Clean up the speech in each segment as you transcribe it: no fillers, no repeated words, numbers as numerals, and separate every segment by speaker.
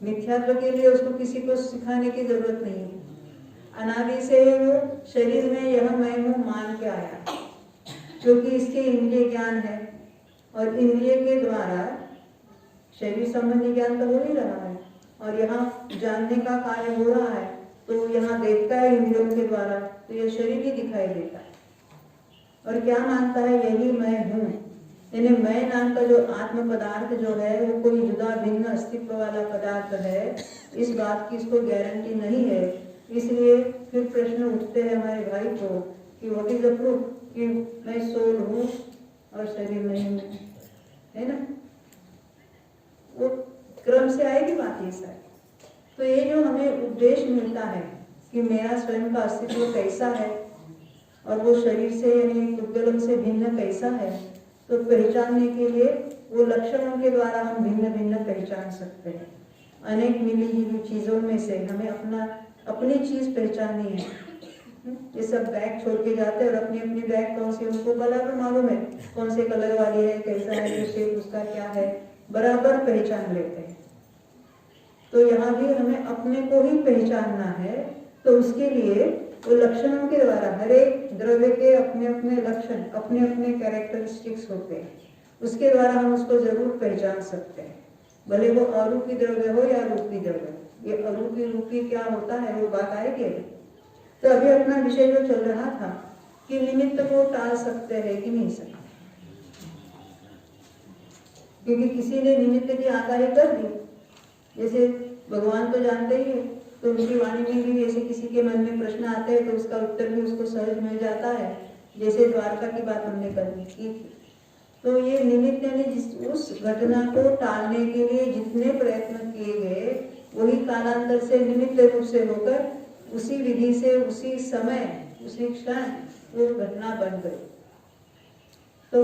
Speaker 1: मिथ्यात्व के लिए उसको किसी को सिखाने की जरूरत नहीं है। अनादि से वो शरीर में यह मैं हूँ मान के आया, क्योंकि इसके इंद्रिय ज्ञान है और इंद्रिय के द्वारा शरीर संबंधी ज्ञान तो हो नहीं रहा है और यहाँ जानने का कार्य हो रहा है, तो यहाँ देखता है इंद्रियों के द्वारा, तो यह शरीर ही दिखाई देता है और क्या मानता है यही मैं हूँ। यानी मैं नाम का जो आत्म पदार्थ जो है वो कोई जुदा भिन्न अस्तित्व वाला पदार्थ है, इस बात की इसको गारंटी नहीं है। इसलिए फिर प्रश्न उठते हैं हमारे भाई को कि व्हाट इज द प्रूफ कि मैं सोल हूँ और शरीर नहीं हूँ, है ना। वो क्रम से आएगी बात ये सारी। तो ये जो हमें उपदेश मिलता है कि मेरा स्वयं का अस्तित्व कैसा है और वो शरीर से यानी उद्गलम से भिन्न कैसा है, तो पहचानने के लिए वो लक्षणों के द्वारा हम भिन्न भिन्न पहचान सकते हैं। अनेक मिली जुली चीजों में से हमें अपनी चीज पहचाननी है। ये सब बैग छोड़ के जाते हैं और अपनी अपनी बैग कौन सी उनको बराबर मालूम है, कौन से कलर वाली है, कैसा है, शेप उसका क्या है, बराबर पहचान लेते हैं। तो यहाँ भी हमें अपने को ही पहचानना है, तो उसके लिए वो लक्षणों के द्वारा हर एक द्रव्य के अपने अपने लक्षण, अपने अपने कैरेक्टरिस्टिक्स होते हैं, उसके द्वारा हम उसको जरूर पहचान सकते हैं, भले वो अरूपी द्रव्य हो या रूपी द्रव्य। ये अरूपी रूपी क्या होता है वो बात आएगी। तो अभी अपना विषय जो चल रहा था कि निमित्त को टाल सकते हैं कि नहीं सकते, क्योंकि किसी ने निमित्त की आगाही कर दी, जैसे भगवान तो जानते ही है, तो उनकी वाणी में भी ऐसे किसी के मन में प्रश्न आते हैं तो उसका उत्तर भी उसको सहज मिल जाता है जैसे द्वारका की बात हमने कल की थी। तो ये निमित्त यानी उस घटना को टालने के लिए जितने प्रयत्न किए गए वही कालांतर से निमित्त रूप से होकर उसी विधि से उसी समय उसी क्षण वो घटना बन गई। तो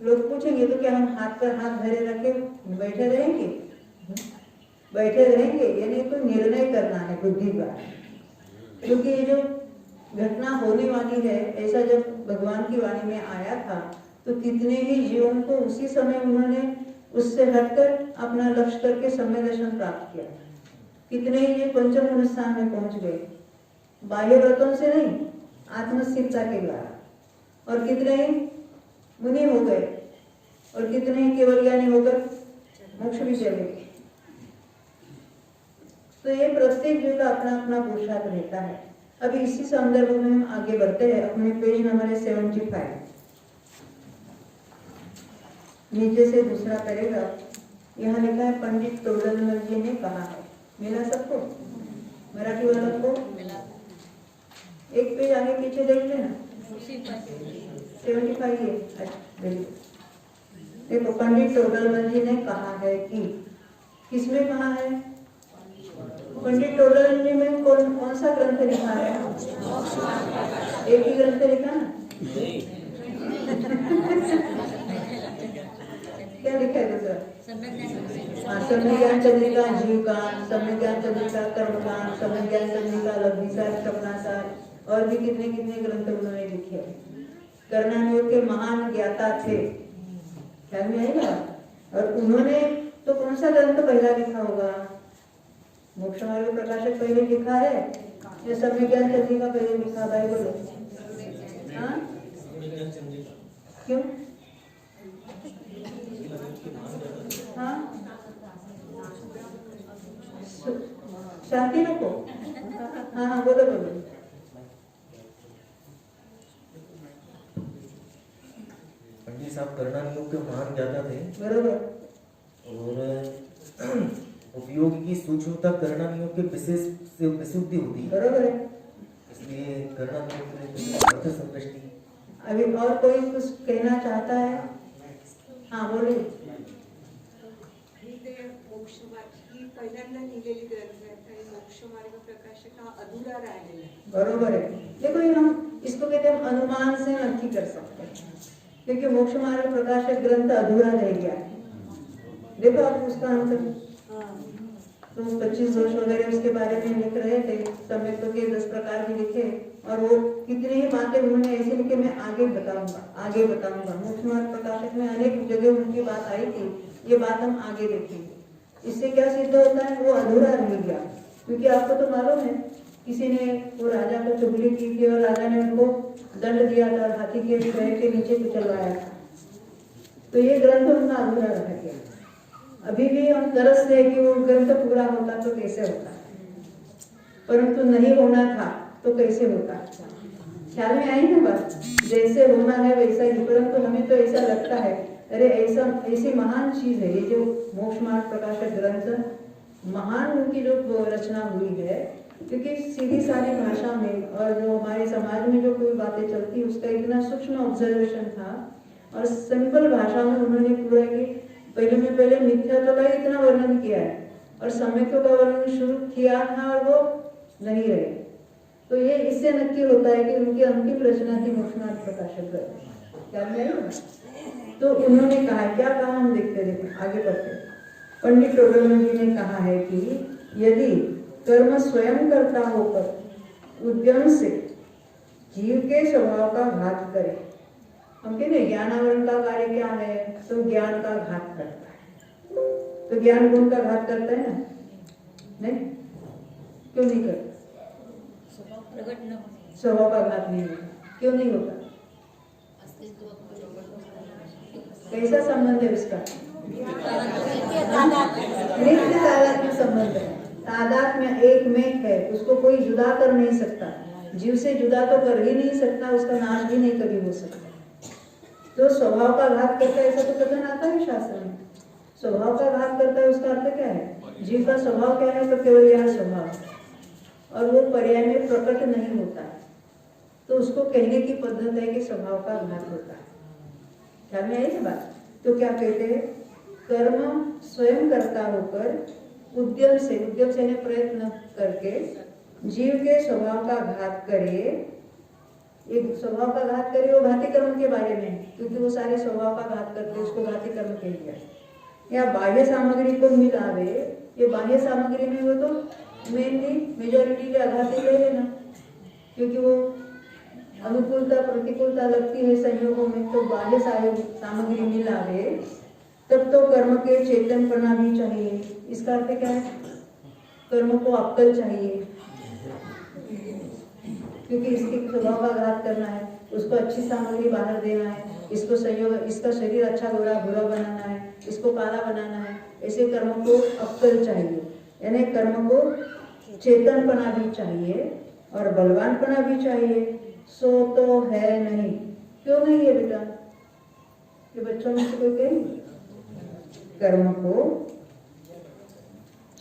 Speaker 1: लोग पूछेंगे तो क्या हम हाथ पर हाथ धरे रखे बैठे रहेंगे? बैठे रहेंगे यानी तो निर्णय करना है बुद्धि का, क्योंकि ये जो घटना होने वाली है ऐसा जब भगवान की वाणी में आया था तो कितने ही जीवों को उसी समय उन्होंने उससे हटकर अपना लक्ष्य करके सम्यक दर्शन प्राप्त किया। कितने ही ये पंचम गुण स्थान में पहुंच गए बाह्य व्रतों से नहीं, आत्मस्थिरता के द्वारा। और कितने ही मुनि हो गए और कितने ही केवल ज्ञानी होकर मोक्ष भी चले गए। तो ये प्रत्येक जीव का अपना अपना पुरुषार्थ रहता है। अभी इसी संदर्भ में हम आगे बढ़ते हैं अपने पेज नंबर 75। नीचे से दूसरा पैराग्राफ यहाँ लिखा है पंडित तोडरमल जी ने कहा है। मिला सबको? मराठी वालों को एक पेज आगे पीछे देख लेना। 75 है। अच्छा देखो, पंडित तोडरमल जी ने कहा है कि किसमें कहा है? पंडित तोडरमल जी में कौन सा ग्रंथ लिखा है? एक ही ग्रंथ लिखा ना? क्या लिखा है दूसरा? सम्यक ज्ञान चंद्रिका जीवकान, सम्यक ज्ञान चंद्रिका कर्मकान, सम्यक ज्ञान चंद्रिका लब्धिसार स्वप्नासार और भी कितने कितने ग्रंथ उन्होंने लिखे हैं। कर्णानुयोग के महान ज्ञाता थे, ख्याल में आएगा। और उन्होंने तो कौन सा ग्रंथ पहला लिखा होगा? मोक्ष मार्ग प्रकाशक पहले लिखा है या सम्यक ज्ञान चंद्रिका पहले लिखा? भाई बोलो। हाँ क्यों? हाँ शांति रखो। हाँ हाँ बोलो बोलो।
Speaker 2: पंडित साहब कर्णानुयोग के महान ज्ञाता थे,
Speaker 1: बरोबर।
Speaker 2: और उपयोग की सूक्ष्मता कर्णानुयोग के विशेष से विशुद्धि होती है,
Speaker 1: बरोबर है।
Speaker 2: इसलिए कर्णानुयोग ने अर्थ संतुष्टि।
Speaker 1: अभी और कोई कुछ कहना चाहता है? हाँ बोलिए।
Speaker 3: पहिल्यांदा लिहिलेली ग्रंथ आहे, मोक्ष मार्ग प्रकाशक हा अधुरा राहिलेला आहे।
Speaker 1: बरोबर है। देखो ये हम इसको कहते हैं अनुमान से नक्की कर सकते हैं, क्योंकि मोक्ष मार्ग प्रकाशक ग्रंथ अधूरा रह गया है। देखो आप उसका अंत तो 25 दोष वगैरह उसके बारे में लिख रहे थे, सम्यक्तों के 10 प्रकार भी लिखे और वो कितनी ही बातें उन्होंने ऐसे लिखे मैं आगे बताऊंगा। मोक्ष मार्ग प्रकाशक में अनेक जगह उनकी बात आई थी, ये बात हम आगे देखेंगे। इससे क्या सिद्ध होता है? वो अधूरा रह गया, क्योंकि आपको तो मालूम है किसी ने वो राजा को चुगली की थी और राजा ने उनको दंड दिया था और हाथी के पैर के नीचे कुचलवाया था। तो ये ग्रंथ उनका अधूरा रह गया। अभी भी हम तरसते हैं कि वो ग्रंथ पूरा होता तो कैसे होता, परंतु नहीं होना था तो कैसे होता। ख्याल में आई ना बात? जैसे होना है वैसा ही, परंतु हमें तो ऐसा लगता है अरे ऐसी महान चीज है ये जो मोक्ष मार्ग प्रकाशक ग्रंथ। महान उनकी जो रचना हुई है, क्योंकि सीधी सादी भाषा में और जो हमारे समाज में जो कोई बातें चलती उसका इतना सूक्ष्म ऑब्जर्वेशन था और सिंपल भाषा में उन्होंने पूरा की। पहले मिथ्यात्व का इतना वर्णन किया है और सम्यक्तों का वर्णन शुरू किया था और वो नहीं रहे। तो ये इससे नक्की होता है कि उनकी अंतिम रचना थी मोक्ष मार्ग प्रकाशक ग्रंथ। क्या मैं तो उन्होंने कहा, क्या कहा हम देखते आगे बढ़ते। पंडित तोडरमल जी ने कहा है कि यदि कर्म स्वयं करता होकर उद्यम से जीव के स्वभाव का घात करे, हम कहते हैं ज्ञानावरण का कार्य क्या है? तो ज्ञान का घात करता है। तो ज्ञान गुण का घात करता है ना? नहीं, क्यों नहीं करता? स्वभाव का घात नहीं होता। क्यों नहीं होता? कैसा संबंध है उसका? नित्य तादात्म्य संबंध है। तादात्म्य एक में है, उसको कोई जुदा कर नहीं सकता। जीव से जुदा तो कर ही नहीं सकता, उसका नाश भी नहीं कभी हो सकता। तो स्वभाव का घात करता है ऐसा तो कथन आता है शास्त्र में। स्वभाव का घात करता है उसका अर्थ क्या है? जीव का स्वभाव क्या है? तो केवल यह स्वभाव, और वो पर्याय में प्रकट नहीं होता है। तो उसको कहने की पद्धत है कि स्वभाव का घात होता है। ख्याल में आई ना बात? तो क्या कहते हैं, कर्म स्वयं करता होकर उद्यम से प्रयत्न करके जीव के स्वभाव का घात करे। एक स्वभाव का घात करे वो घाती कर्म के बारे में, क्योंकि वो सारे स्वभाव का घात करते हैं, उसको घाती कर्म कह दिया। या बाह्य सामग्री को मिलावे, ये बाह्य सामग्री में वो तो मेनली मेजॉरिटी के आघाती ले लेना, क्योंकि वो अनुकूलता प्रतिकूलता लगती है संयोगों में, तो बाह्य सामग्री मिलावे तब तो कर्म के चेतनपना भी चाहिए। इसका अर्थ क्या है, कर्म को अक्कल चाहिए, क्योंकि इसके स्वभाव का घात करना है, उसको अच्छी सामग्री बाहर देना है, इसको संयोग, इसका शरीर अच्छा गोरा भूरा बनाना है, इसको काला बनाना है। ऐसे कर्म को अक्कल चाहिए, यानी कर्म को चेतनपना भी चाहिए और बलवानपना भी चाहिए। सो तो है नहीं। क्यों नहीं है बेटा? ये बच्चों में से कोई कहेंगे कर्म को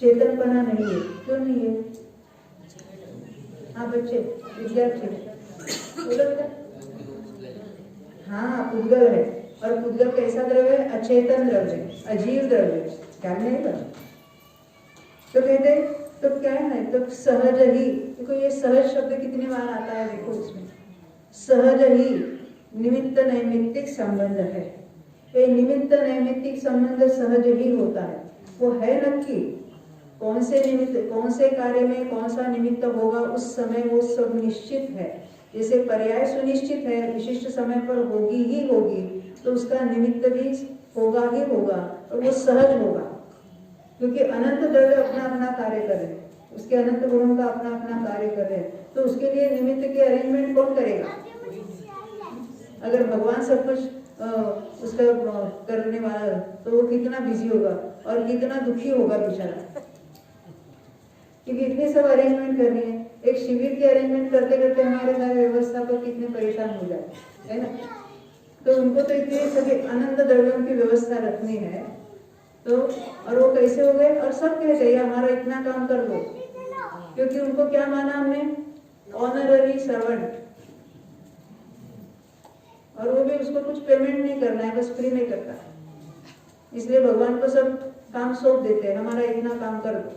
Speaker 1: चेतनपना नहीं है? क्यों नहीं है? हाँ बच्चे, विद्यार्थी बोलो बेटा। हाँ, पुद्गल है, और पुद्गल कैसा द्रव्य है? अचेतन द्रव्य, अजीव द्रव्य। क्या नहीं बना? तो कहते तो क्या है, तो सहज ही, देखो ये सहज शब्द कितने बार आता है, देखो इसमें सहज ही निमित्त नैमित्तिक संबंध है। ये निमित्त नैमित्तिक संबंध सहज ही होता है। वो है नक्की, कौन से निमित्त, कौन से कार्य में कौन सा निमित्त होगा उस समय वो सब निश्चित है। जैसे पर्याय सुनिश्चित है, विशिष्ट समय पर होगी ही होगी, तो उसका निमित्त भी होगा ही होगा, और वो सहज होगा, क्योंकि अनंत द्रव्य अपना अपना कार्य कर रहे हैं, उसके अनंत गुणों का अपना अपना कार्य कर रहे हैं, तो उसके लिए निमित्त की अरेंजमेंट कौन करेगा? अगर भगवान सब कुछ उसका करने वाला, तो वो कितना बिजी होगा और कितना दुखी होगा बेचारा, क्योंकि इतने सब अरेंजमेंट करनी है। एक शिविर की अरेंजमेंट करते करते हमारे सारे व्यवस्था पर कितने परेशान हो जाते है ना। तो उनको तो इतने सभी अनंत द्रव्यों की व्यवस्था रखनी है, तो और वो कैसे हो गए, और सब कहते हैं हमारा इतना काम कर दो, क्योंकि उनको क्या माना हमने, ऑनररी सर्वेंट, और वो भी उसको कुछ पेमेंट नहीं करना है, बस फ्री में करता है। इसलिए भगवान को सब काम सौंप देते हैं, हमारा इतना काम कर दो।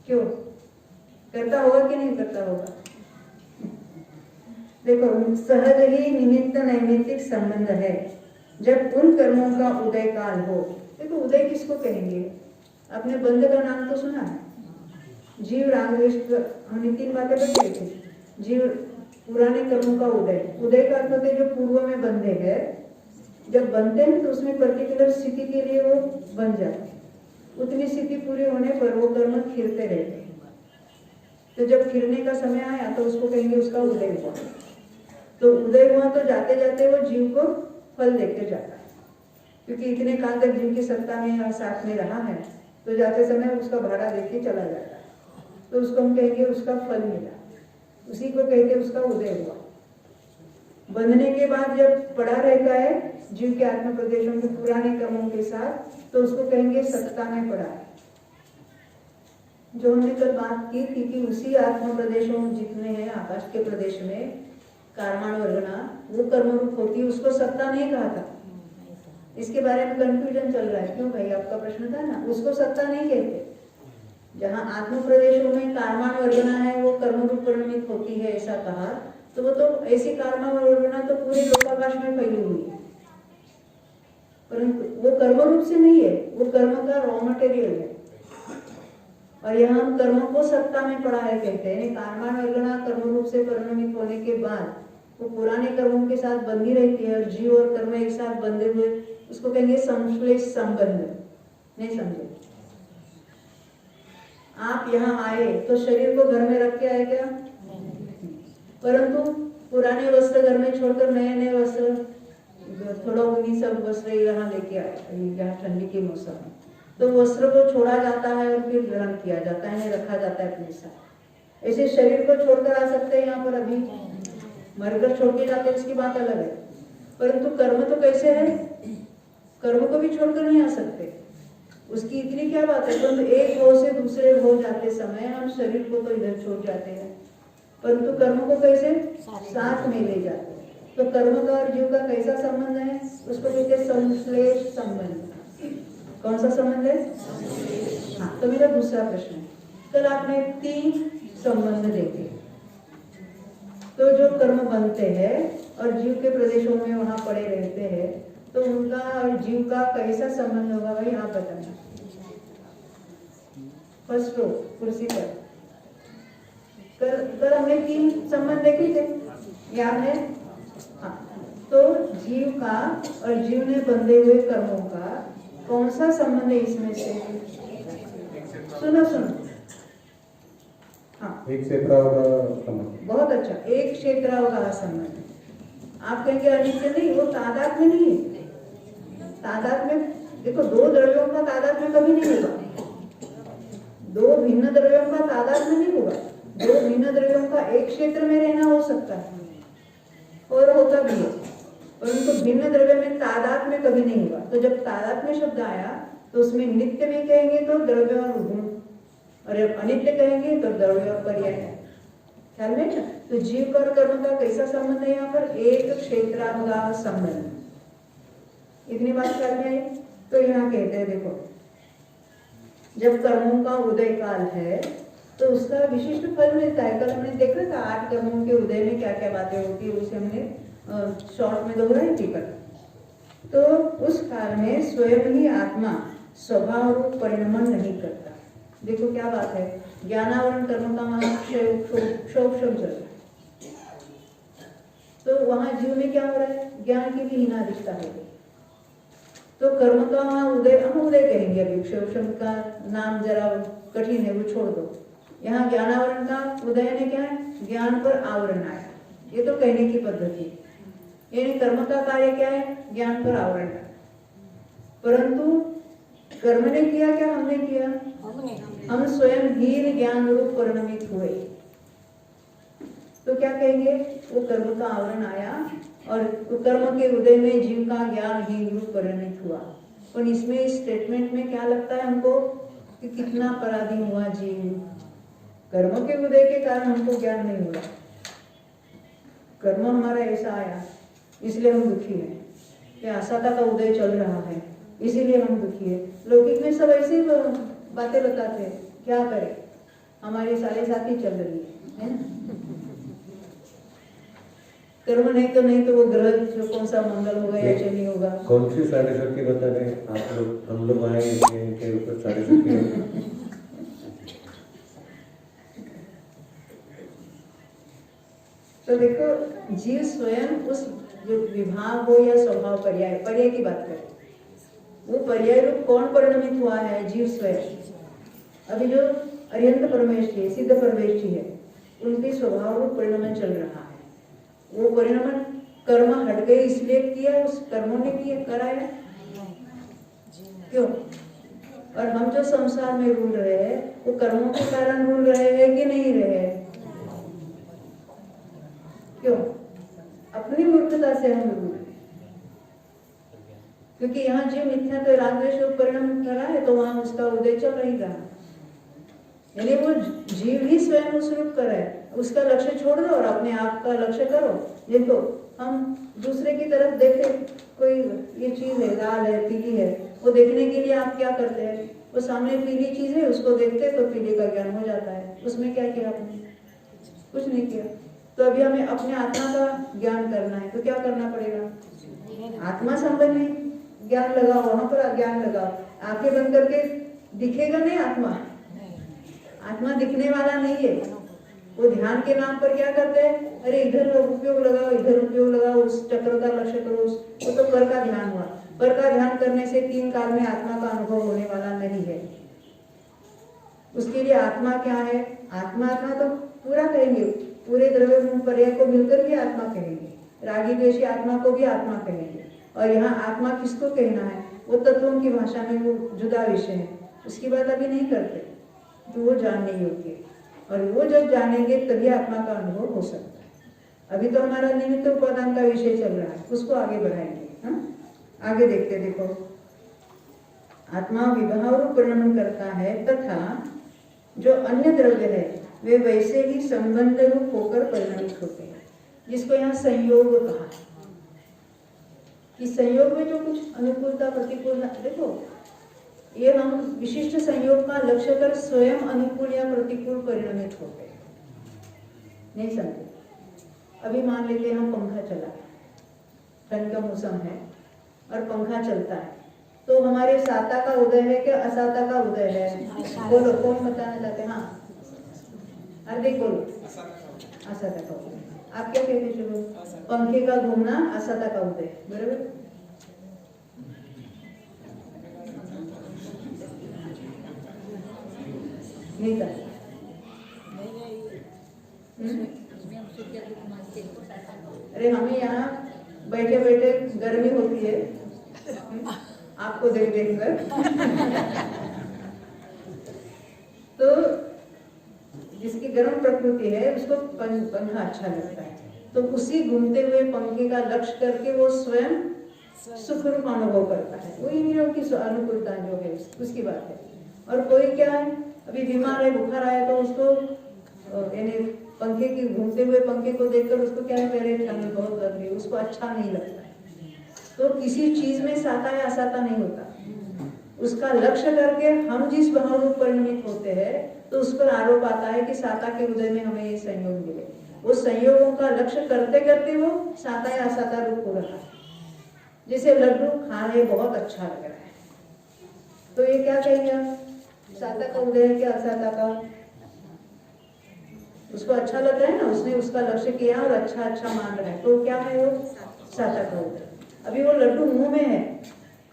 Speaker 1: क्यों करता होगा कि नहीं करता होगा? देखो, सहज ही निमित्त नैमित्तिक संबंध है जब उन कर्मों का उदय काल हो। देखो, उदय किसको कहेंगे? अपने बंध का नाम तो सुना है, जीव राग द्वेष। हमने 3 बातें बताई थी। जीव, पुराने कर्मों का उदय, उदय का अर्थ होता है जो पूर्व में बंधे हैं, जब बनते हैं तो उसमें पर्टिकुलर स्थिति के लिए वो बन जाते हैं, उतनी स्थिति पूरी होने पर वो कर्म खिरते रहते हैं। तो जब खिरने का समय आया तो उसको कहेंगे उसका उदय हुआ। तो उदय हुआ तो जाते जाते वो जीव को फल देके जाता है, क्योंकि इतने काल तक जीव की सत्ता में और साथ में रहा है, तो जाते समय उसका भाड़ा देके चला जाता है, तो उसको हम कहेंगे उसका फल मिला, उसी को कहते उसका उदय हुआ। बंधने के बाद जब पड़ा रहता है जीव के आत्म प्रदेशों के पुराने कर्मों के साथ, तो उसको कहेंगे सत्ता में पड़ा है। जो हमने कल बात की थी कि उसी आत्म प्रदेशों जितने हैं आकाश के प्रदेश में, कार्माण वर्गना, वो कर्म रूप होती है, उसको सत्ता नहीं कहा था। इसके बारे में कंफ्यूजन चल रहा है। क्यों भाई? आपका प्रश्न था ना, उसको सत्ता नहीं कहते। जहाँ आत्म प्रदेशों में कार्माण वर्गना है वो कर्म रूप परिणमित होती है, ऐसा कहा, तो वो तो ऐसी कार्माण वर्गना तो पूरे लोकाकाश में फैली हुई है, परंतु वो कर्म रूप से नहीं है, वो कर्म का रॉ मटेरियल है। और यहाँ हम कर्म को सत्ता में पड़ा है कहते हैं। कार्माण वर्गना कर्म रूप से परिणमित होने के बाद वो पुराने कर्मों के साथ बंधी रहती है, और जीव और कर्म एक साथ बंधे हुए, उसको कहेंगे संश्लेष संबंध। नहीं समझे? आप यहाँ आए तो शरीर को घर में रख के आए क्या? परंतु पुराने वस्त्र घर में छोड़कर नए नए वस्त्र, थोड़ा ऊनी सब वस्त्र यहाँ लेके आए, यहाँ ठंडी के मौसम में, तो वस्त्र को छोड़ा जाता है और फिर ग्रहण किया जाता है, रखा जाता है अपने साथ। ऐसे शरीर को छोड़कर आ सकते हैं यहाँ पर, अभी मरकर छोड़ के जाते हैं, इसकी बात अलग है। परंतु कर्म तो कैसे है, कर्म को भी छोड़कर नहीं आ सकते। उसकी इतनी क्या बात है, तो एक भाव से दूसरे भाव जाते समय हम शरीर को तो इधर छोड़ जाते हैं, परंतु कर्म को कैसे साथ में ले जाते हैं। तो कर्म का और जीव का कैसा संबंध है, उसको कहते हैं संश्लेष संबंध। कौन सा संबंध है? हाँ, तो मेरा दूसरा प्रश्न है, कल आपने 3 संबंध देखे, तो जो कर्म बनते हैं और जीव के प्रदेशों में वहां पड़े रहते हैं, तो उनका और जीव का कैसा संबंध होगा भाई, आप बताना। फर्स्ट रो कुर्सी पर कल हमने 3 संबंध देखे थे, याद है? हाँ, तो जीव का और जीव ने बंधे हुए कर्मों का कौन सा संबंध है इसमें से? सुनो हाँ,
Speaker 4: एक क्षेत्रावगाह।
Speaker 1: बहुत अच्छा, एक क्षेत्रावगाह संबंध। आप कहेंगे अनित्य नहीं, वो तादाद में नहीं है। तादाद में देखो, 2 द्रव्यों का तादाद में कभी नहीं होगा, 2 भिन्न द्रव्यों का तादाद में नहीं होगा। 2 भिन्न द्रव्यों का एक क्षेत्र में रहना हो सकता है और होता भी है, परंतु भिन्न द्रव्य में तादाद में कभी नहीं होगा। तो जब तादाद में शब्द आया तो उसमें नित्य में कहेंगे तो द्रव्य और गुण, और जब अनित्य कहेंगे तो द्रव्य और पर्याय। ख्याल में ना? तो जीव और कर्म का कैसा संबंध है यहाँ पर? एक क्षेत्रावगाह संबंध। इतनी बात ख्याल में आई? तो यहाँ कहते हैं देखो, जब कर्मों का उदय काल है तो उसका विशिष्ट फल मिलता है। कल हमने देखा था 8 कर्मों के उदय में क्या क्या बातें होती है, उसे हमने शॉर्ट में दोहराई थी कल। तो उस काल में स्वयं ही आत्मा स्वभाव रूप परिणमन नहीं करता। देखो क्या बात है, ज्ञानावरण कर्म का क्षोभ चल रहा है, तो वहां जीव में क्या हो रहा है? ज्ञान की भी हीनादिष्टा है। तो कर्म का वहां उदय, हम उदय कहेंगे अभी, क्षोभ का नाम जरा कठिन है, वो छोड़ दो। यहाँ ज्ञानावरण का उदय ने क्या है? ज्ञान पर आवरण आया, ये तो कहने की पद्धति है। यानी कर्म का कार्य क्या है? ज्ञान पर आवरण है। परंतु कर्म ने किया क्या? हमने किया, हम स्वयं ही ज्ञान रूप परिणमित हुए। तो क्या कहेंगे? वो कर्म का आवरण आया और कर्म के उदय में जीव का ज्ञान ही रूप परिणमित हुआ। और इसमें इस स्टेटमेंट में क्या लगता है हमको कि कितना पराधीन हुआ जीव। कर्म के उदय के कारण हमको ज्ञान नहीं हुआ, कर्म हमारा ऐसा आया इसलिए हम दुखी हैं, कि आशाता का उदय चल रहा है इसीलिए हम दुखी है। लौकिक में सब ऐसी बातें बताते हैं, क्या करें, हमारी सारे साथी चल रही है ना? कर्म नहीं तो वो ग्रह जो कौन सा मंगल होगा या शनि होगा।
Speaker 4: कौन सी साढ़े शक्ति बता रहे आप लोग? हम लोग आए के ऊपर साढ़े शक्ति।
Speaker 1: तो देखो, जीव स्वयं उस जो विभाग हो या स्वभाव पर्याय की बात करें, वो पर्याय रूप कौन परिणमित हुआ है? जीव स्वयं। अभी जो अरिहंत परमेष्ठी है, सिद्ध परमेष्ठी है, उनके स्वभाव रूप परिणमन चल रहा है। वो परिणमन कर्म हट गए इसलिए किया, उस कर्मों ने किया, कराया क्यों? और हम जो संसार में रूल रहे हैं वो कर्मों के कारण रूल रहे हैं कि नहीं रहे? क्यों? अपनी मूर्खता से हम रूल रहे, क्योंकि यहाँ जीव मिथ्या तो रागद्वेष परिणाम करा है, तो वहां उसका उदय चल नहीं रहा। यानी वो जीव ही स्वयं उस रूप कर है, उसका लक्ष्य छोड़ दो और अपने आप का लक्ष्य करो। देखो, हम दूसरे की तरफ देखें, कोई ये चीज है, लाल है, पीली है, वो देखने के लिए आप क्या करते हैं? वो सामने पीली चीज है, उसको देखते तो पीले का ज्ञान हो जाता है। उसमें क्या किया आपने? कुछ नहीं किया। तो अभी हमें अपने आत्मा का ज्ञान करना है, तो क्या करना पड़ेगा? आत्मा संबंधी ज्ञान लगाओ, वहां पर ज्ञान लगाओ। आंखें बंद करके दिखेगा नहीं आत्मा, आत्मा दिखने वाला नहीं है। वो ध्यान के नाम पर क्या करते हैं? अरे इधर उपयोग लगाओ, इधर उपयोग लगाओ, उस चक्र का लक्ष्य करो, वो तो पर का ध्यान हुआ। पर का ध्यान करने से 3 काल में आत्मा का अनुभव होने वाला नहीं है। उसके लिए आत्मा क्या है? आत्मा तो पूरा कहेंगे, पूरे द्रव्य गुण पर्याय को मिलकर भी आत्मा कहेंगे, रागी द्वेषी आत्मा को भी आत्मा कहेंगे। और यहाँ आत्मा किसको कहना है? वो तत्वों की भाषा में वो जुदा विषय है, उसकी बात अभी नहीं करते, तो वो जानने योग्य है। और वो जब जानेंगे तभी आत्मा का अनुभव हो सकता है। अभी तो हमारा निमित्त उपादान का विषय चल रहा है, उसको आगे बढ़ाएंगे। हाँ, आगे देखते। देखो, आत्मा विभाव रूप परिणमन करता है तथा जो अन्य द्रव्य है वे वैसे ही संबंध रूप होकर परिणमित होते हैं, जिसको यहाँ संयोग कहा है। कि संयोग में जो कुछ अनुकूलता प्रतिकूलता, देखो ये हम विशिष्ट संयोग का लक्ष्य कर स्वयं अनुकूल या प्रतिकूल परिणमित होते हैं। नहीं समझे? अभी मान लेते हैं हम पंखा चला, ठंड का मौसम है और पंखा चलता है, तो हमारे साता का उदय है कि असाता का उदय है? बोलो, कौन बताना चाहते हैं? हाँ हार्दिक बोलो। असाता का उदय। आप क्या कहते चलो? पंखे का घूमना असाता का उदय, बराबर? नहीं था। अरे हमें यहाँ बैठे बैठे गर्मी होती है, आपको देख देख कर तो जिसकी गर्म प्रकृति है उसको पंखा अच्छा लगता है, तो उसी घूमते हुए पंखे का लक्ष्य करके वो स्वयं सुख रूप अनुभव करता है। वो इंद्रियों की अनुकूलता जो है उसकी बात है। और कोई क्या है, अभी बीमार है, बुखार आया, तो उसको यानी पंखे की घूमते हुए पंखे को देखकर उसको क्या है, पहले ठंड बहुत लग रही है, उसको अच्छा नहीं लगता है। तो किसी चीज में साता या असाता नहीं होता, उसका लक्ष्य करके हम जिस भाव रूप परिणमित होते हैं तो उस पर आरोप आता है कि साता के उदय में हमें ये संयोग मिले। वो संयोगों का लक्ष्य करते करते वो साता या असाता रूप हो रहा है। जैसे लड्डू खाने बहुत अच्छा लग रहा है, तो ये क्या कहेंगे आप, साता का उदय है क्या असाता का? उसको अच्छा लग रहा है ना, उसने उसका लक्ष्य किया और अच्छा अच्छा मान रहा है, तो क्या है वो साता का उदय। अभी वो लड्डू मुंह में है,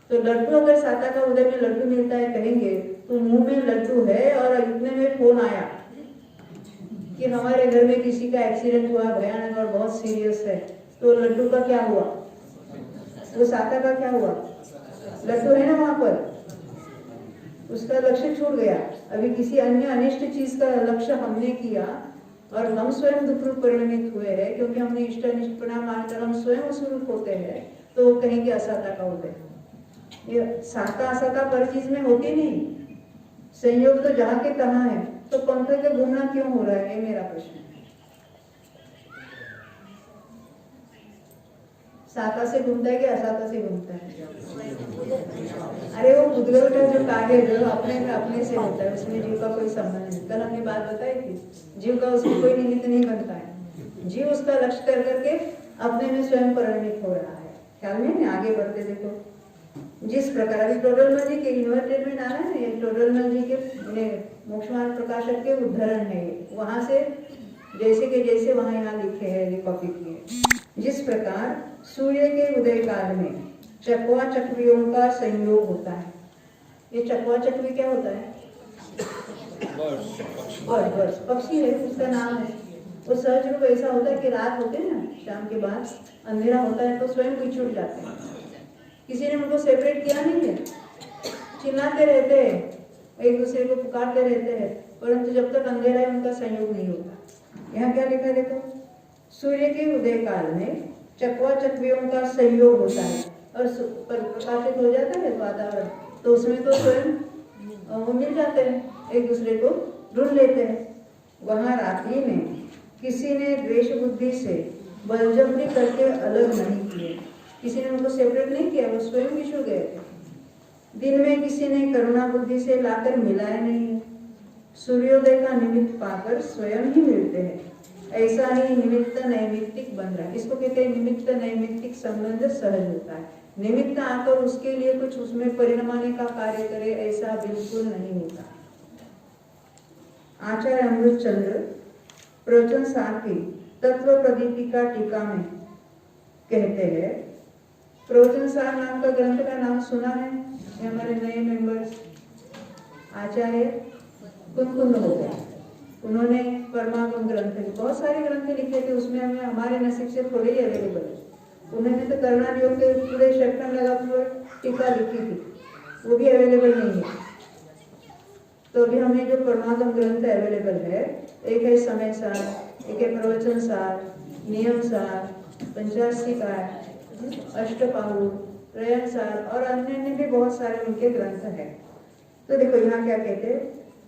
Speaker 1: तो लड्डू अगर साता का उदय में लड्डू मिलता है कहेंगे तो मुंह में लड्डू है और इतने में फोन आया कि हमारे घर में किसी का एक्सीडेंट हुआ भयानक और बहुत सीरियस है, तो लड्डू का क्या हुआ? वो साता का क्या हुआ? लड्डू है ना वहां पर, उसका लक्ष्य छूट गया। अभी किसी अन्य अनिष्ट चीज का लक्ष्य हमने किया और हम स्वयं दुख रूप परिणमित हुए हैं, क्योंकि हमने इष्ट अनिष्ट परिणाम मानकर हम स्वयं उस रूप होते हैं, तो वो कहेंगे असाता का उदय। ये साता असाता पर चीज में होती नहीं, संयोग तो जहाँ के तहाँ है, तो पंखे के घूमना क्यों हो रहा है, ये मेरा प्रश्न है। साता से घूमता है कि असाता से घूमता है? अरे वो उद्गल का जो कार्य जो अपने में अपने से होता है, उसमें जीव का कोई संबंध नहीं। कल हमने बात बताई थी, जीव का उसमें कोई निमित्त नहीं बनता है, जीव उसका लक्ष्य कर करके अपने में स्वयं परिणमित हो रहा है। ख्याल में आगे बढ़ते देखो, जिस प्रकार अभी टोडरमल जी के इन्वर्टेड में डाला है, ये टोडरमल जी के मोक्ष मार्ग प्रकाशक के उद्धरण है, वहां से जैसे के जैसे वहां यहाँ लिखे हैं, ये कॉपी किए। जिस प्रकार सूर्य के उदय काल में चकवा चकवियों का संयोग होता है। ये चकवा चकवी क्या होता है? बर्ड्स, पक्षी है, उसका नाम है। वो सहज रूप ऐसा होता है कि रात होते है ना, शाम के बाद अंधेरा होता है तो स्वयं पिछुड़ जाते हैं। किसी ने उनको सेपरेट किया नहीं है, चिल्लाते रहते हैं, एक दूसरे को पुकारते रहते हैं, परंतु जब तक अंधेरा है उनका संयोग नहीं होता। यहाँ क्या लिखा है देखो, सूर्य के उदय काल में चकवा चकवियों का संयोग होता है और प्रकाशित हो जाता है वातावरण, तो उसमें तो स्वयं वो मिल जाते हैं, एक दूसरे को ढूंढ लेते हैं। वहां रात्रि में किसी ने द्वेष बुद्धि से बलजबरी करके अलग नहीं किए, किसी ने उनको सेपरेट नहीं किया, वो स्वयं बिछुड़ गए थे। दिन में किसी ने करुणा बुद्धि से लाकर मिलाया नहीं, सूर्योदय का निमित्त पाकर स्वयं ही मिलते हैं। ऐसा ही निमित्त नैमित्तिक बन रहा है, इसको कहते हैं निमित्त नैमित्तिक संबंध सहज होता है। निमित्त आकर उसके लिए कुछ उसमें परिणमाने का कार्य करे, ऐसा बिल्कुल नहीं होता। आचार्य अमृत चंद्र प्रवचन साखी तत्व प्रदीपिका टीका में कहते हैं, प्रवचन सार नाम का ग्रंथ का नाम सुना है? ये हमारे नए मेंबर्स आचार्य कुंद हो गए, उन्होंने परमागम ग्रंथ बहुत सारे ग्रंथ लिखे थे, उसमें हमें हमारे नसीब से थोड़े ही अवेलेबल है। उन्होंने तो करुणा योग के पूरे षटखंड लगा पूरे टीका लिखी थी, वो भी अवेलेबल नहीं है। तो अभी हमें जो परमागम ग्रंथ अवेलेबल है, एक है समय सार, एक है प्रवचन सार, नियम सार, पंचाशीकार, अष्टपाहु, प्रयन सार और अन्य भी बहुत सारे उनके ग्रंथ हैं। तो देखो यहाँ क्या कहते हैं,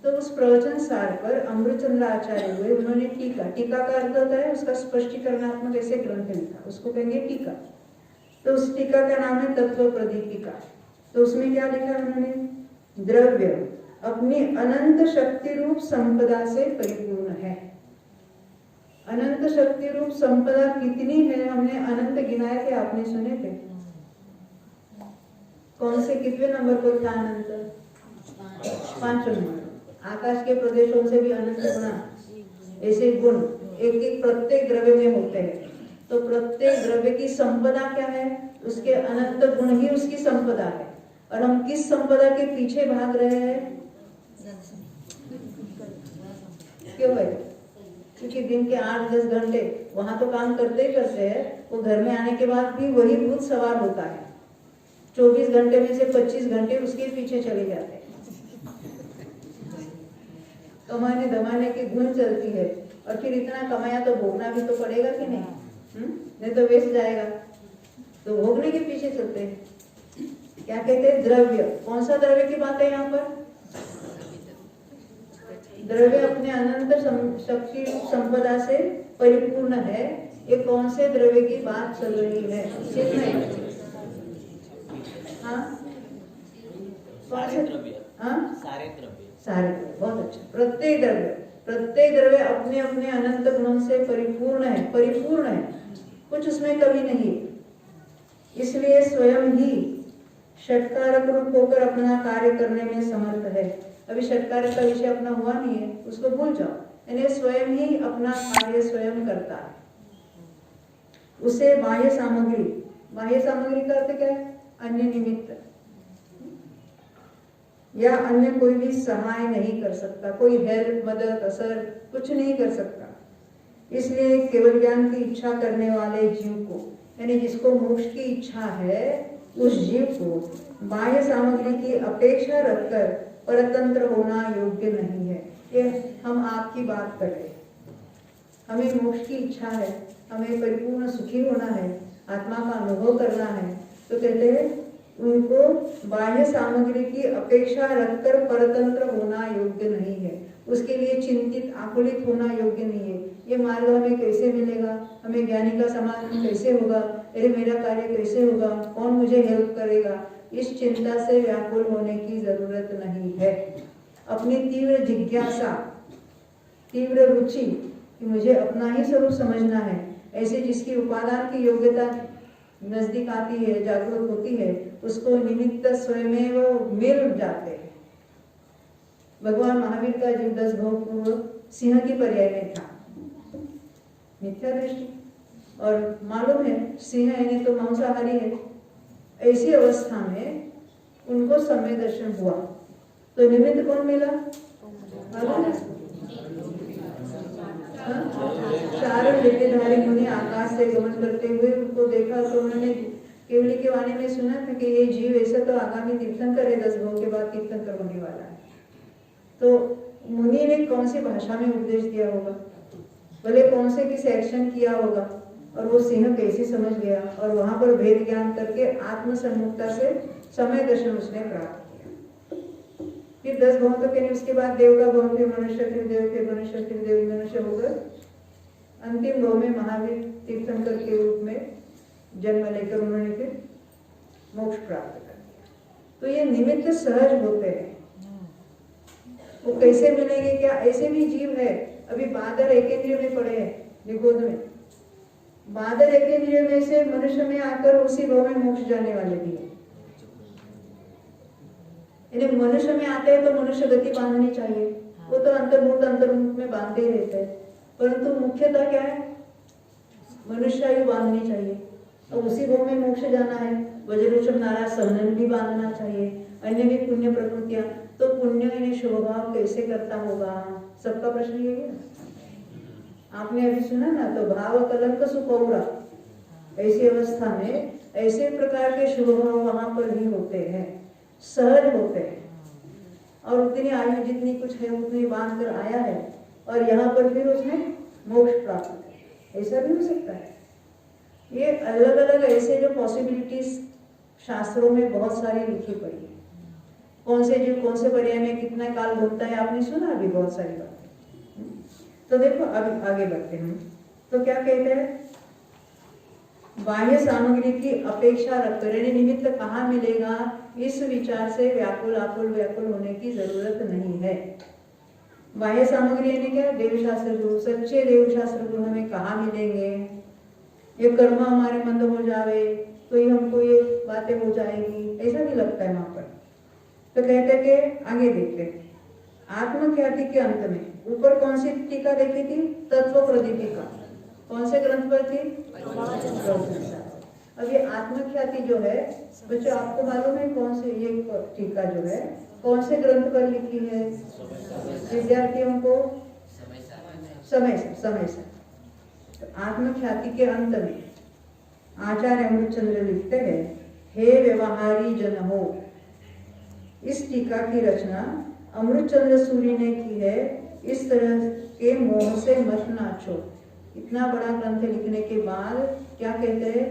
Speaker 1: तो उस प्रवचन सार पर अमृतचंद्र आचार्य हुए, उन्होंने टीका का अर्थ होता है उसका स्पष्टीकरणात्मक ऐसे ग्रंथ लिखा, उसको कहेंगे टीका। तो उस टीका का नाम है तत्व प्रदीपिका। तो उसमें क्या लिखा उन्होंने? द्रव्य अपनी अनंत शक्ति रूप संपदा से परिपूर्ण है। अनंत शक्ति रूप संपदा कितनी है? हमने अनंत गिनाए थे, आपने सुने थे? कौन से कितने नंबर पर था अनंत? 5 नंबर। आकाश के प्रदेशों से भी अनंत गुणा, ऐसे गुण एक एक प्रत्येक द्रव्य में होते हैं। तो प्रत्येक द्रव्य की संपदा क्या है? उसके अनंत गुण ही उसकी संपदा है। और हम किस संपदा के पीछे भाग रहे हैं? क्यों भाई? क्योंकि दिन के 8-10 घंटे वहां तो काम करते ही करते हैं, वो घर में आने के बाद भी वही भूत सवार होता है। 24 घंटे में से 25 घंटे उसके पीछे चले जाते हैं। कमाने दमाने की धुन चलती है, और फिर इतना कमाया तो भोगना भी तो पड़ेगा कि नहीं? नहीं तो वेस्ट जाएगा। तो भोगने के पीछे चलते हैं। क्या कहते हैं? द्रव्य। कौन सा द्रव्य की बात है यहाँ पर? द्रव्य अपने अनंत शक्ति संपदा से परिपूर्ण है। ये कौन से द्रव्य की बात चल रही है? हाँ,
Speaker 5: सारे द्रव्य।
Speaker 1: सारे द्रव्य, बहुत अच्छा। प्रत्येक द्रव्य अपने अपने अनंत गुणों से परिपूर्ण है, कुछ उसमें कमी नहीं। इसलिए स्वयं ही षटकारक रूप होकर अपना कार्य करने में समर्थ है। अभी षटकारक का विषय अपना हुआ नहीं है, उसको भूल जाओ। यानी स्वयं ही अपना कार्य स्वयं करता है। उसे बाह्य सामग्री का अर्थ क्या है? अन्य निमित्त या अन्य कोई भी सहाय नहीं कर सकता, कोई हेल्प, मदद, असर कुछ नहीं कर सकता। इसलिए केवल ज्ञान की इच्छा करने वाले जीव को, यानी जिसको मोक्ष की इच्छा है, उस जीव को बाह्य सामग्री की अपेक्षा रखकर परतंत्र होना योग्य नहीं है। ये हम आपकी बात कर रहे हैं। हमें मोक्ष की इच्छा है, हमें परिपूर्ण सुखी होना है, आत्मा का अनुभव करना है, तो कहते हैं उनको बाह्य सामग्री की अपेक्षा रखकर परतंत्र होना योग्य नहीं है। उसके लिए चिंतित आकुलित होना योग्य नहीं है। ये मार्ग हमें कैसे मिलेगा? हमें ज्ञानी का समागम कैसे होगा? अरे मेरा कार्य कैसे होगा? कौन मुझे हेल्प करेगा? इस चिंता से व्याकुल होने की जरूरत नहीं है। अपनी तीव्र जिज्ञासा, तीव्र रुचि कि मुझे अपना ही स्वरूप समझना है, ऐसे जिसकी उपादान की योग्यता नजदीक आती है, जागरूक होती है, उसको निमित्त स्वयं मिल जाते हैं। भगवान महावीर का जीव 10 भव पूर्व सिंह की पर्याय में था, मिथ्या दृष्टि, और मालूम है सिंह यानी तो मांसाहारी है। ऐसी अवस्था में उनको सम्यक दर्शन हुआ, तो निमित्त कौन मिला? चार जटेधारी मुनि आकाश से गमन करते हुए उनको देखा, तो उन्होंने केवली के वाणी में सुना था कि ये जीव ऐसा तो आगामी तीर्थंकर है, 10 भव के बाद तीर्थंकर होने वाला है। तो मुनि ने कौन सी भाषा में उपदेश दिया होगा, भले कौन से किस एक्शन किया होगा, और वो सिंह कैसे समझ गया, और वहां पर भेद ज्ञान करके आत्मसन्मुखता से समय दर्शन उसने प्राप्त किया। फिर 10 भव तो कहने, उसके बाद देव का भव, फिर मनुष्य, फिर देव, फिर मनुष्य, फिर देव, मनुष्य होकर अंतिम भव में महावीर तीर्थंकर के रूप में जन्म लेकर उन्होंने फिर मोक्ष प्राप्त कर दिया। तो ये निमित्त सहज होते हैं। वो कैसे मिलेंगे? क्या ऐसे भी जीव है, अभी बादर एकेंद्रिय में पड़े हैं निगोद में, बादर एकेंद्रिय में से मनुष्य में आकर उसी भव में मोक्ष जाने वाले भी है। यानी मनुष्य में आते हैं तो मनुष्य गति बांधनी चाहिए, वो तो अंतर्मुख में बांधते ही रहते हैं, परंतु मुख्यतः क्या है? मनुष्यायु बांधनी चाहिए। अब उसी भव में मोक्ष जाना है, वज्रोचम नाराज सहनन भी बांधना चाहिए, अन्य भी पुण्य प्रकृतियां, तो पुण्य यानी शुभ भाव कैसे करता होगा? सबका प्रश्न यही है। आपने अभी सुना ना, तो भाव कलंक सुपौरा, ऐसी अवस्था में ऐसे प्रकार के शुभ भाव वहां पर भी होते हैं, सहज होते हैं, और उतनी आयु जितनी कुछ है उतनी बांध कर आया है, और यहाँ पर फिर उसने मोक्ष प्राप्त किया। ऐसा भी हो सकता है। ये अलग अलग ऐसे जो पॉसिबिलिटीज शास्त्रों में बहुत सारी लिखी पड़ी है। कौन से जीव कौन से पर्याय में कितना काल भोगता है, आपने सुना अभी बहुत सारी बातें। तो देखो अब आगे बढ़ते हैं। तो क्या कहते हैं, बाह्य सामग्री की अपेक्षा रखकर यानी निमित्त कहाँ मिलेगा, इस विचार से व्याकुल आकुल व्याकुल होने की जरूरत नहीं है। बाह्य सामग्री यानी क्या, देवशास्त्र गुरु, सच्चे देवशास्त्र गुरु हमें कहाँ मिलेंगे। ये कर्म हमारे मंद हो जावे तो ही हमको ये बातें हो जाएगी, ऐसा नहीं लगता है वहां पर। तो कहते कि आगे देखते, आत्मख्याति के अंत में ऊपर कौन सी टीका देखी थी, तत्व प्रदीपिका, कौन से ग्रंथ पर थी, अब ये आत्मख्याति जो है बच्चों आपको मालूम है कौन से, ये टीका जो है कौन से ग्रंथ पर लिखी है, विद्यार्थियों को समय से। तो आत्मख्याति के अंत में आचार्य अमृतचंद्र लिखते हैं, हे व्यवहारी जन हो। इस टीका की रचना अमृतचंद्र सूरी ने की है। इस तरह के मोह से मत नाचो। इतना बड़ा ग्रंथ लिखने के बाद क्या कहते हैं,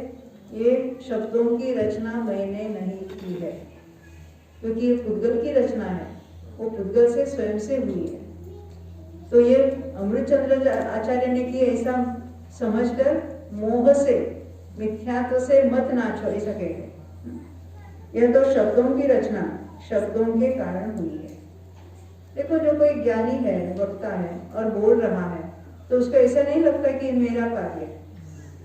Speaker 1: ये शब्दों की रचना मैंने नहीं की है, क्योंकि ये पुद्गल की रचना है, वो पुद्गल से स्वयं से हुई है। तो ये अमृतचंद्र आचार्य ने की ऐसा समझकर मोह से मिथ्यात्व से मत नाचो, ऐसा कहते हैं। यह तो शब्दों की रचना शब्दों के कारण हुई है। देखो जो कोई ज्ञानी है, वक्ता है और बोल रहा है तो उसको ऐसा नहीं लगता कि मेरा कार्य,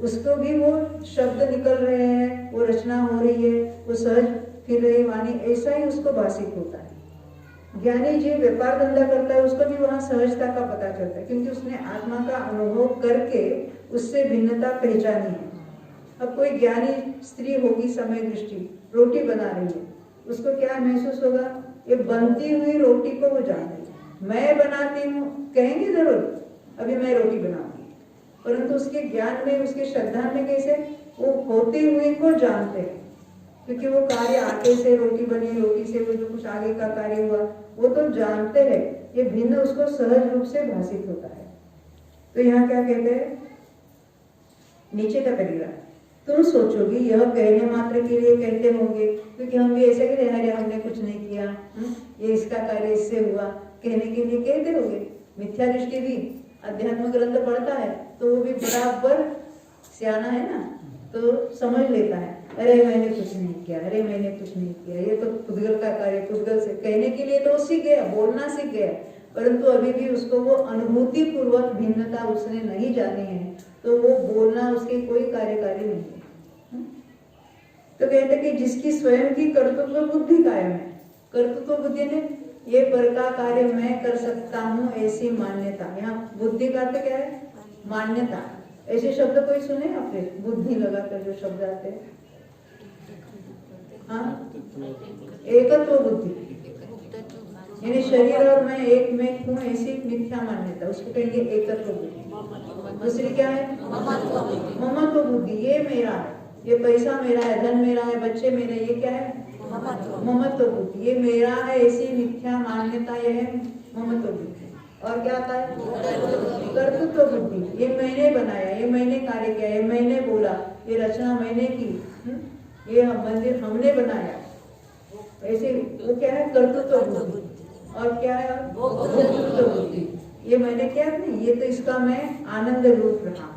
Speaker 1: उसको भी वो शब्द निकल रहे हैं, वो रचना हो रही है, वो सहज फिर रही वाणी, ऐसा ही उसको भाषित होता है। ज्ञानी जी व्यापार धंधा करता है, उसको भी वहां सहजता का पता चलता है, क्योंकि उसने आत्मा का अनुभव करके उससे भिन्नता पहचानी है। अब कोई ज्ञानी स्त्री होगी, समय दृष्टि रोटी बना रही है, उसको क्या महसूस होगा, ये बनती हुई रोटी को वो जान रही है। मैं बनाती हूँ कहेंगे जरूर, अभी मैं रोटी बनाऊंगी, परंतु उसके ज्ञान में, उसके श्रद्धा में कैसे वो होती हुई को जानते हैं, क्योंकि वो कार्य आटे से रोटी बनी, रोटी से वो जो कुछ आगे का कार्य हुआ वो तो जानते हैं। ये भिन्न उसको सहज रूप से भाषित होता है। तो यहाँ क्या कहते हैं, नीचे का पैराग्राफ, तुम सोचोगे यह कहने मात्र के लिए कहते होंगे, क्योंकि हम भी ऐसे कहते हैं, हमने कुछ नहीं किया, ये इसका कार्य इससे हुआ, कहने के लिए कहते होंगे। मिथ्या दृष्टि भी अध्यात्म ग्रंथ पढ़ता है तो वो भी बराबर सियाना है ना, तो समझ लेता है, अरे मैंने कुछ नहीं किया, अरे मैंने कुछ नहीं किया, ये तो पुद्गल का कार्य, पुद्गल से कहने के लिए तो सीख गया, बोलना सीख गया, परंतु अभी भी उसको वो अनुभूति पूर्वक भिन्नता उसने नहीं जानी है, तो वो बोलना उसके कोई कार्यकारी नहीं है। तो कहते कि जिसकी स्वयं की कर्तृत्व बुद्धि कायम है, कर्तृत्व बुद्धि ने ये पर का कार्य मैं कर सकता हूँ ऐसी मान्यता, यहाँ बुद्धि का अर्थ क्या है, मान्यता। ऐसे शब्द कोई सुने आपने, बुद्धि लगाकर जो शब्द आते हैं, हाँ, एकत्व बुद्धि, यानी शरीर और मैं एक में हूँ ऐसी मिथ्या मान्यता, उसको कहेंगे एकत्व बुद्धि। दूसरी क्या है, ममत्व बुद्धि, ये मेरा है, ये पैसा मेरा है, धन मेरा है, बच्चे मेरे, ये क्या है, ममत्व बुद्धि, ये मेरा है ऐसी मिथ्या मान्यता, यह है ममत्व बुद्धि। और क्या आता है, कर्तृत्व बुद्धि, ये मैंने बनाया, ये मैंने कार्य किया, ये मैंने बोला, ये रचना मैंने की, ये मंदिर हमने बनाया, ऐसे वो क्या है, कर्तृत्व बुद्धि। और क्या है, भोक्तृत्व बुद्धि, ये मैंने क्या नहीं, ये तो इसका मैं आनंद रूप रहा।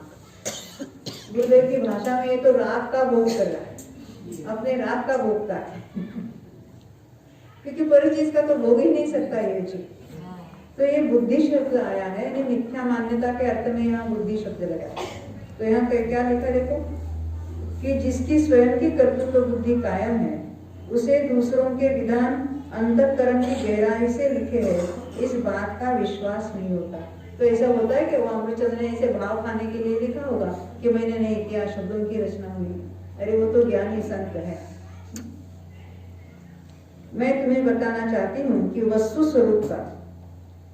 Speaker 1: गुरुदेव की भाषा में ये तो राग का भोग कर रहा है, अपने राग का भोगता है, क्योंकि परी चीज का तो भोग ही नहीं सकता ये चीज। तो ये बुद्धि शब्द आया है, यानी मिथ्या मान्यता के अर्थ में यहाँ बुद्धि शब्द लगा है। तो यहाँ क्या लिखा देखो, कि जिसकी स्वयं की कर्तृत्व बुद्धि कायम है, उसे दूसरों के विधान अंतःकरण की गहराई से लिखे है, इस बात का विश्वास नहीं होता। तो ऐसा होता है कि वो अमृतचंद्र ने ऐसे भाव खाने के लिए लिखा होगा कि मैंने नहीं किया, शब्दों की रचना हुई, अरे वो तो ज्ञानी संत है। मैं तुम्हें बताना चाहती हूँ कि वस्तु स्वरूप का,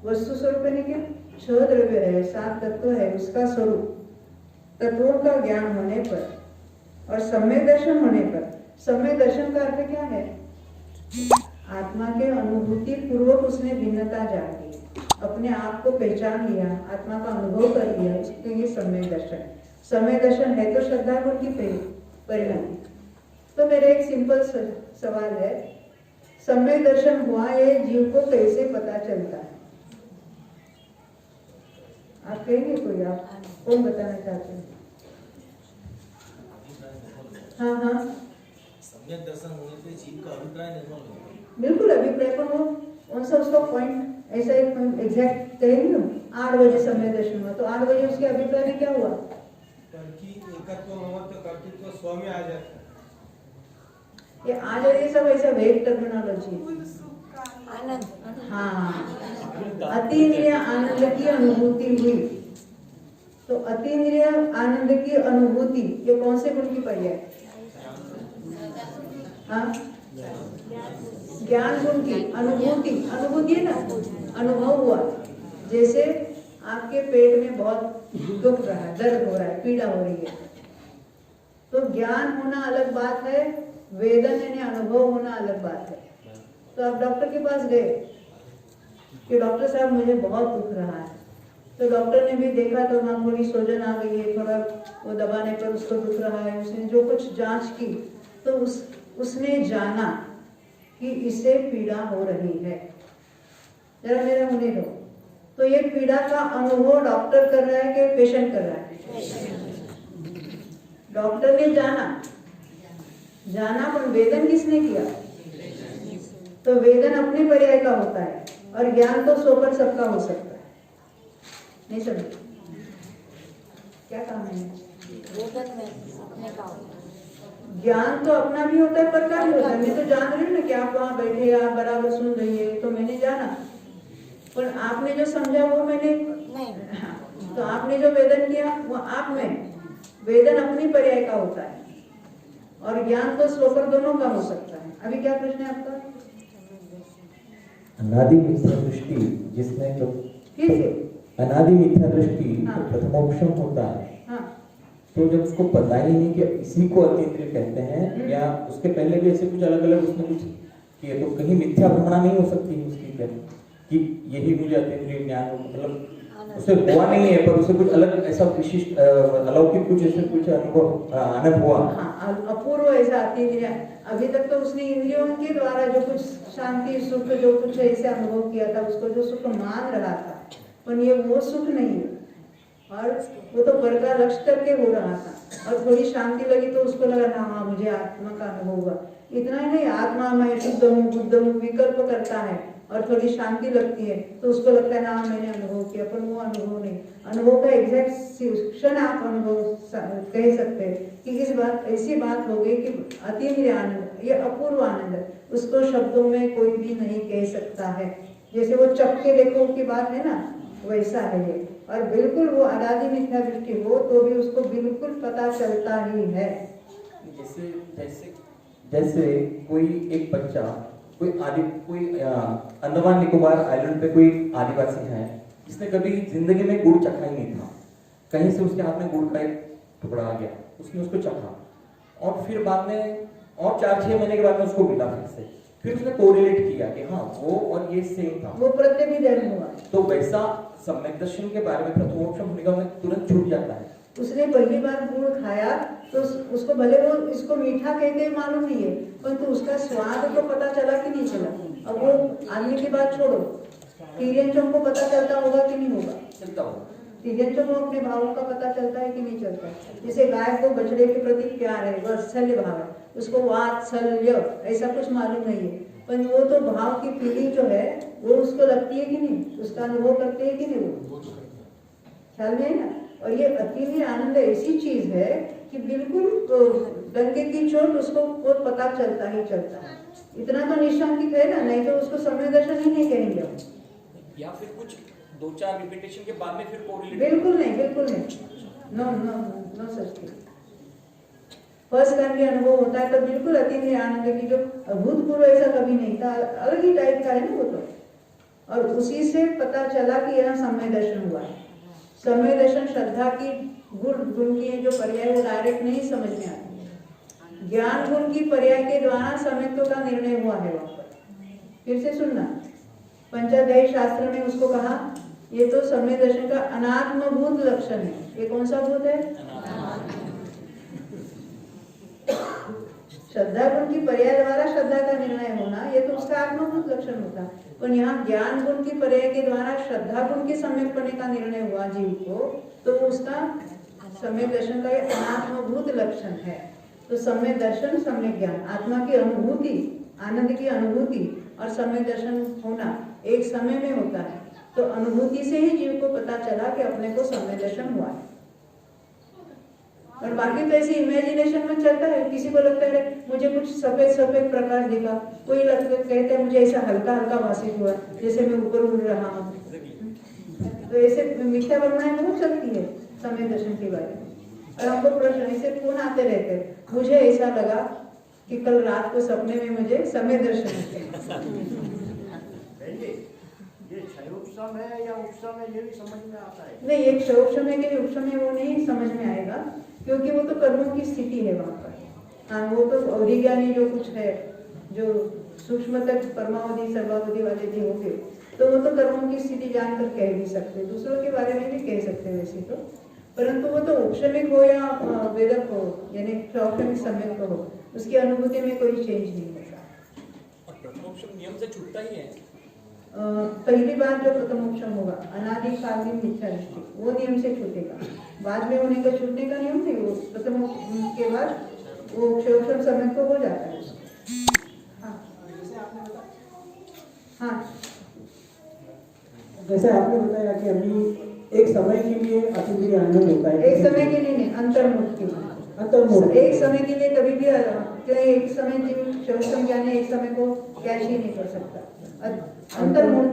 Speaker 1: वस्तु स्वरूप यानी क्या, छह द्रव्य है, 7 तत्व है, उसका स्वरूप तत्वों का ज्ञान होने पर और सम्यक दर्शन होने पर, सम्यक दर्शन का अर्थ क्या है, आत्मा के अनुभूति पूर्वक उसने भिन्नता जान ली, अपने आप को पहचान लिया, आत्मा का अनुभव कर लिया, इसके लिए सम्यक दर्शन। सम्यक दर्शन है तो श्रद्धा गुण की परिणति। तो मेरा एक सिंपल सवाल है, सम्यक दर्शन हुआ ये जीव को कैसे पता चलता है? आप कहेंगे कोई? आप कौन बताना चाहते हैं? हाँ हाँ
Speaker 6: सम्यक दर्शन होने पे जीव का अभिप्राय निर्मल होगा।
Speaker 1: बिल्कुल अभिप्राय, पर वो कौन सा उसका पॉइंट ऐसा एक एग्जैक्ट कहेंगे ना, 8 बजे सम्यक दर्शन हुआ तो 8 बजे उसके अभिप्राय में क्या हुआ?
Speaker 7: कर्की एकत्व ममत्व कर्तृत्व स्व में आ जाता है।
Speaker 1: ये आ जाए, ये सब ऐसा वेग टर्मिनोलॉजी।
Speaker 3: मूल सुख का
Speaker 8: आनंद।
Speaker 1: हाँ, अतीन्द्रिय आनंद की अनुभूति हुई। तो अतीन्द्रिय आनंद की अनुभूति ये कौन से गुण की पर्याय? हाँ, ज्ञान गुण की अनुभूति। अनुभूति है ना, अनुभव हुआ। जैसे आपके पेट में बहुत दुख रहा है, दर्द हो रहा है, पीड़ा हो रही है, तो ज्ञान होना अलग बात है, वेदन यानी अनुभव होना अलग बात है। तो आप डॉक्टर के पास गए कि डॉक्टर साहब मुझे बहुत दुख रहा है, तो डॉक्टर ने भी देखा तो मामूली सूजन आ गई है, थोड़ा वो दबाने पर उसको दुख रहा है, उसने जो कुछ जांच की तो उसने जाना कि इससे पीड़ा हो रही है। जरा मेरा होने दो। तो ये पीड़ा का अनुभव डॉक्टर कर रहा है कि पेशेंट कर रहा है? डॉक्टर ने जाना, पर वेदन किसने किया? तो वेदन अपने पर्याय का होता है और ज्ञान तो सोकर सबका हो सकता है। नहीं समझे क्या काम है?
Speaker 8: वेदन में अपने का होता है।
Speaker 1: ज्ञान तो अपना भी होता है, पर क्या भी होता है? मैं तो जान रही हूँ ना कि आप वहाँ बैठे, आप बराबर सुन रही है, तो मैंने जाना, पर आपने जो समझा वो मैंने नहीं। तो आपने जो वेदन किया वो आप में, वेदन अपनी पर्याय का होता है और ज्ञान तो स्वपर दोनों का हो सकता है। अभी क्या प्रश्न है आपका?
Speaker 2: अनादि मिथ्या दृष्टि जिसमें तो
Speaker 1: फिर से
Speaker 2: अनादि मिथ्या दृष्टि
Speaker 1: हाँ।
Speaker 2: प्रथमोपशम होता है,
Speaker 1: हाँ,
Speaker 2: तो जब उसको पता ही नहीं कि इसी को अतीन्द्रिय कहते हैं या उसके पहले भी ऐसे कुछ अलग अलग उसने कुछ किए, तो कहीं मिथ्या भ्रमणा नहीं हो सकती है उसकी क्या कि यही मुझे अतीन्द्रिय ज्ञान हो, मतलब उसे हुआ नहीं है पर उसे कुछ अलग ऐसा विशिष्ट अलौकिक कुछ ऐसे कुछ अनुभव आनंद हुआ।
Speaker 1: हाँ, अपूर्व ऐसा अतीन्द्रिय। अभी तक तो उसने इंद्रियों के द्वारा जो कुछ शांति सुख जो कुछ ऐसे अनुभव किया था, उसको जो सुख मान रहा था, पर ये वो सुख नहीं है और वो तो पर का लक्ष्य करके हो रहा था और थोड़ी शांति लगी तो उसको लगा ना हाँ मुझे आत्मा का अनुभव हुआ। इतना ही नहीं, आत्मा मैं शुद्ध हूँ बुद्ध हूँ विकल्प करता है और थोड़ी शांति लगती है तो उसको लगता है हाँ मैंने अनुभव किया, पर वो अनुभव नहीं। अनुभव का एग्जैक्ट क्षण आप अनुभव कह सकते हैं कि इस बात ऐसी बात हो गई कि अतीन्द्रिय आनंद, ये अपूर्व आनंद है, उसको शब्दों में कोई भी नहीं कह सकता है। जैसे वो चक्के देखो की बात है ना, वैसा है ये। और बिल्कुल वो अनादि मिथ्या दृष्टि हो तो भी उसको बिल्कुल पता चलता ही है।
Speaker 2: जैसे जैसे जैसे कोई एक बच्चा कोई अंडमान निकोबार आइलैंड पे कोई आदिवासी है जिसने कभी जिंदगी में गुड़ चखा ही नहीं था, कहीं से उसके हाथ में गुड़ का एक टुकड़ा आ गया, उसने उसको चखा और फिर बाद में और 4-6 महीने के बाद में उसको मिला फिर उसने कोरिलेट किया कि हाँ वो और ये सेम था,
Speaker 1: वो प्रत्यभिधर्म हुआ।
Speaker 2: तो वैसा सम्यक दर्शन के बारे में प्रथमोपशम निगम में तुरंत छूट जाता है।
Speaker 1: उसने पहली बार गुड़ खाया तो उसको भले वो इसको मीठा कहते मालूम नहीं है, परंतु उसका स्वाद तो पता चला कि नहीं चला। अब वो आदमी की बात छोड़ो, तिर्यंचों को पता चलता होगा कि नहीं होगा?
Speaker 2: चलता होगा।
Speaker 1: तिर्यंचों को अपने भावों का पता चलता है कि नहीं चलता? जैसे गाय को बछड़े के प्रति प्यार है, वात्सल्य भाव है, उसको वात्सल्य ऐसा कुछ मालूम नहीं है, पर वो तो भाव की फीलिंग जो है वो उसको लगती है कि नहीं, उसका अनुभव करते हैं कि नहीं, वो ख्याल में है ना। और ये अतीन्द्रिय आनंद ऐसी चीज है कि बिल्कुल डंके की चोट उसको वो पता चलता ही चलता है। इतना तो निशांकित है ना, नहीं तो उसको सम्यक दर्शन ही नहीं कहेंगे हम।
Speaker 5: या फिर कुछ 2-4 रिपीटेशन के बाद में फिर कोरिलेट।
Speaker 1: बिल्कुल नहीं, बिल्कुल नहीं, no no no such thing. First time भी अनुभव होता है तो बिल्कुल अतीन्द्रिय आनंद की जो अभूतपूर्व ऐसा कभी नहीं था, अलग ही टाइप का है ना वो तो। और उसी से पता चला कि यहाँ सम्यक दर्शन हुआ है। सम्यक दर्शन श्रद्धा की गुण की जो पर्याय वो डायरेक्ट नहीं समझ में आती, ज्ञान गुण की पर्याय के द्वारा सम्यक्त्व का निर्णय हुआ है वहां पर। फिर से सुनना, पंचाध्यायी शास्त्र में उसको कहा ये तो सम्यक दर्शन का अनात्मभूत लक्षण है। ये कौन सा भूत है? श्रद्धा गुण की पर्याय द्वारा श्रद्धा का निर्णय होना, ये तो उसका आत्मभूत लक्षण होता। पर यहाँ ज्ञान गुण की पर्याय के द्वारा श्रद्धा गुण के सम्यक पड़ने का निर्णय हुआ जीव को, तो उसका सम्यक दर्शन का एक अनात्मभूत लक्षण है। तो सम्यक दर्शन, सम्यक ज्ञान, आत्मा की अनुभूति, आनंद की अनुभूति और सम्यक दर्शन होना एक समय में होता है। तो अनुभूति से ही जीव को पता चला कि अपने को सम्यक दर्शन हुआ है। और बाकी तो ऐसे इमेजिनेशन में चलता है। किसी को लगता है मुझे कुछ सफेद सफेद प्रकाश दिखा, कोई लगता कहता है मुझे ऐसा हल्का हल्का भाषित हुआ जैसे मैं ऊपर उड़ रहा हूँ। तो ऐसे मिथ्या कल्पनाएं बहुत चलती है सम्यक दर्शन के बारे में। और हमको प्रश्न ऐसे फोन आते रहते हैं, मुझे ऐसा लगा कि कल रात को सपने में मुझे सम्यक दर्शन हुआ।
Speaker 9: ये क्षयोपशम है या उपशम है, ये भी समझ में आता है?
Speaker 1: नहीं, एक क्षयोपशम है कि उपशम है वो नहीं समझ में आएगा, क्योंकि वो तो कर्मों की स्थिति है वहाँ पर। हाँ, वो तो अवधिज्ञानी जो कुछ है, जो सूक्ष्म तक परमावधि सर्वावधि वाले भी होंगे, तो वो तो कर्मों की स्थिति जानकर कह भी सकते, दूसरों के बारे में भी कह सकते वैसे तो। परंतु वो तो उपशमिक हो या वेदक हो, यानी क्षयोपशमिक सम्यक हो, उसकी अनुभूति में कोई चेंज नहीं होता।
Speaker 5: प्रथमोपशम नियम से छूटता ही है।
Speaker 1: पहली बार जो प्रथमोपशम होगा, अनादिकालीन मिथ्या दृष्टि, वो नियम से छूटेगा। बाद में होने का छूटने का नियम नहीं, वो प्रथम के बाद वो क्षयोपशम समय को हो जाता है। हाँ,
Speaker 10: जैसे आपने बताया कि अभी एक समय के लिए अतीन्द्रिय आनंद होता है,
Speaker 1: एक समय के लिए नहीं, अंतर्मुख के लिए।
Speaker 10: अंतर्मुख
Speaker 1: एक समय के लिए कभी भी एक समय क्षयोपशम ज्ञानी एक समय को कैच ही नहीं कर सकता। अंतर्मुख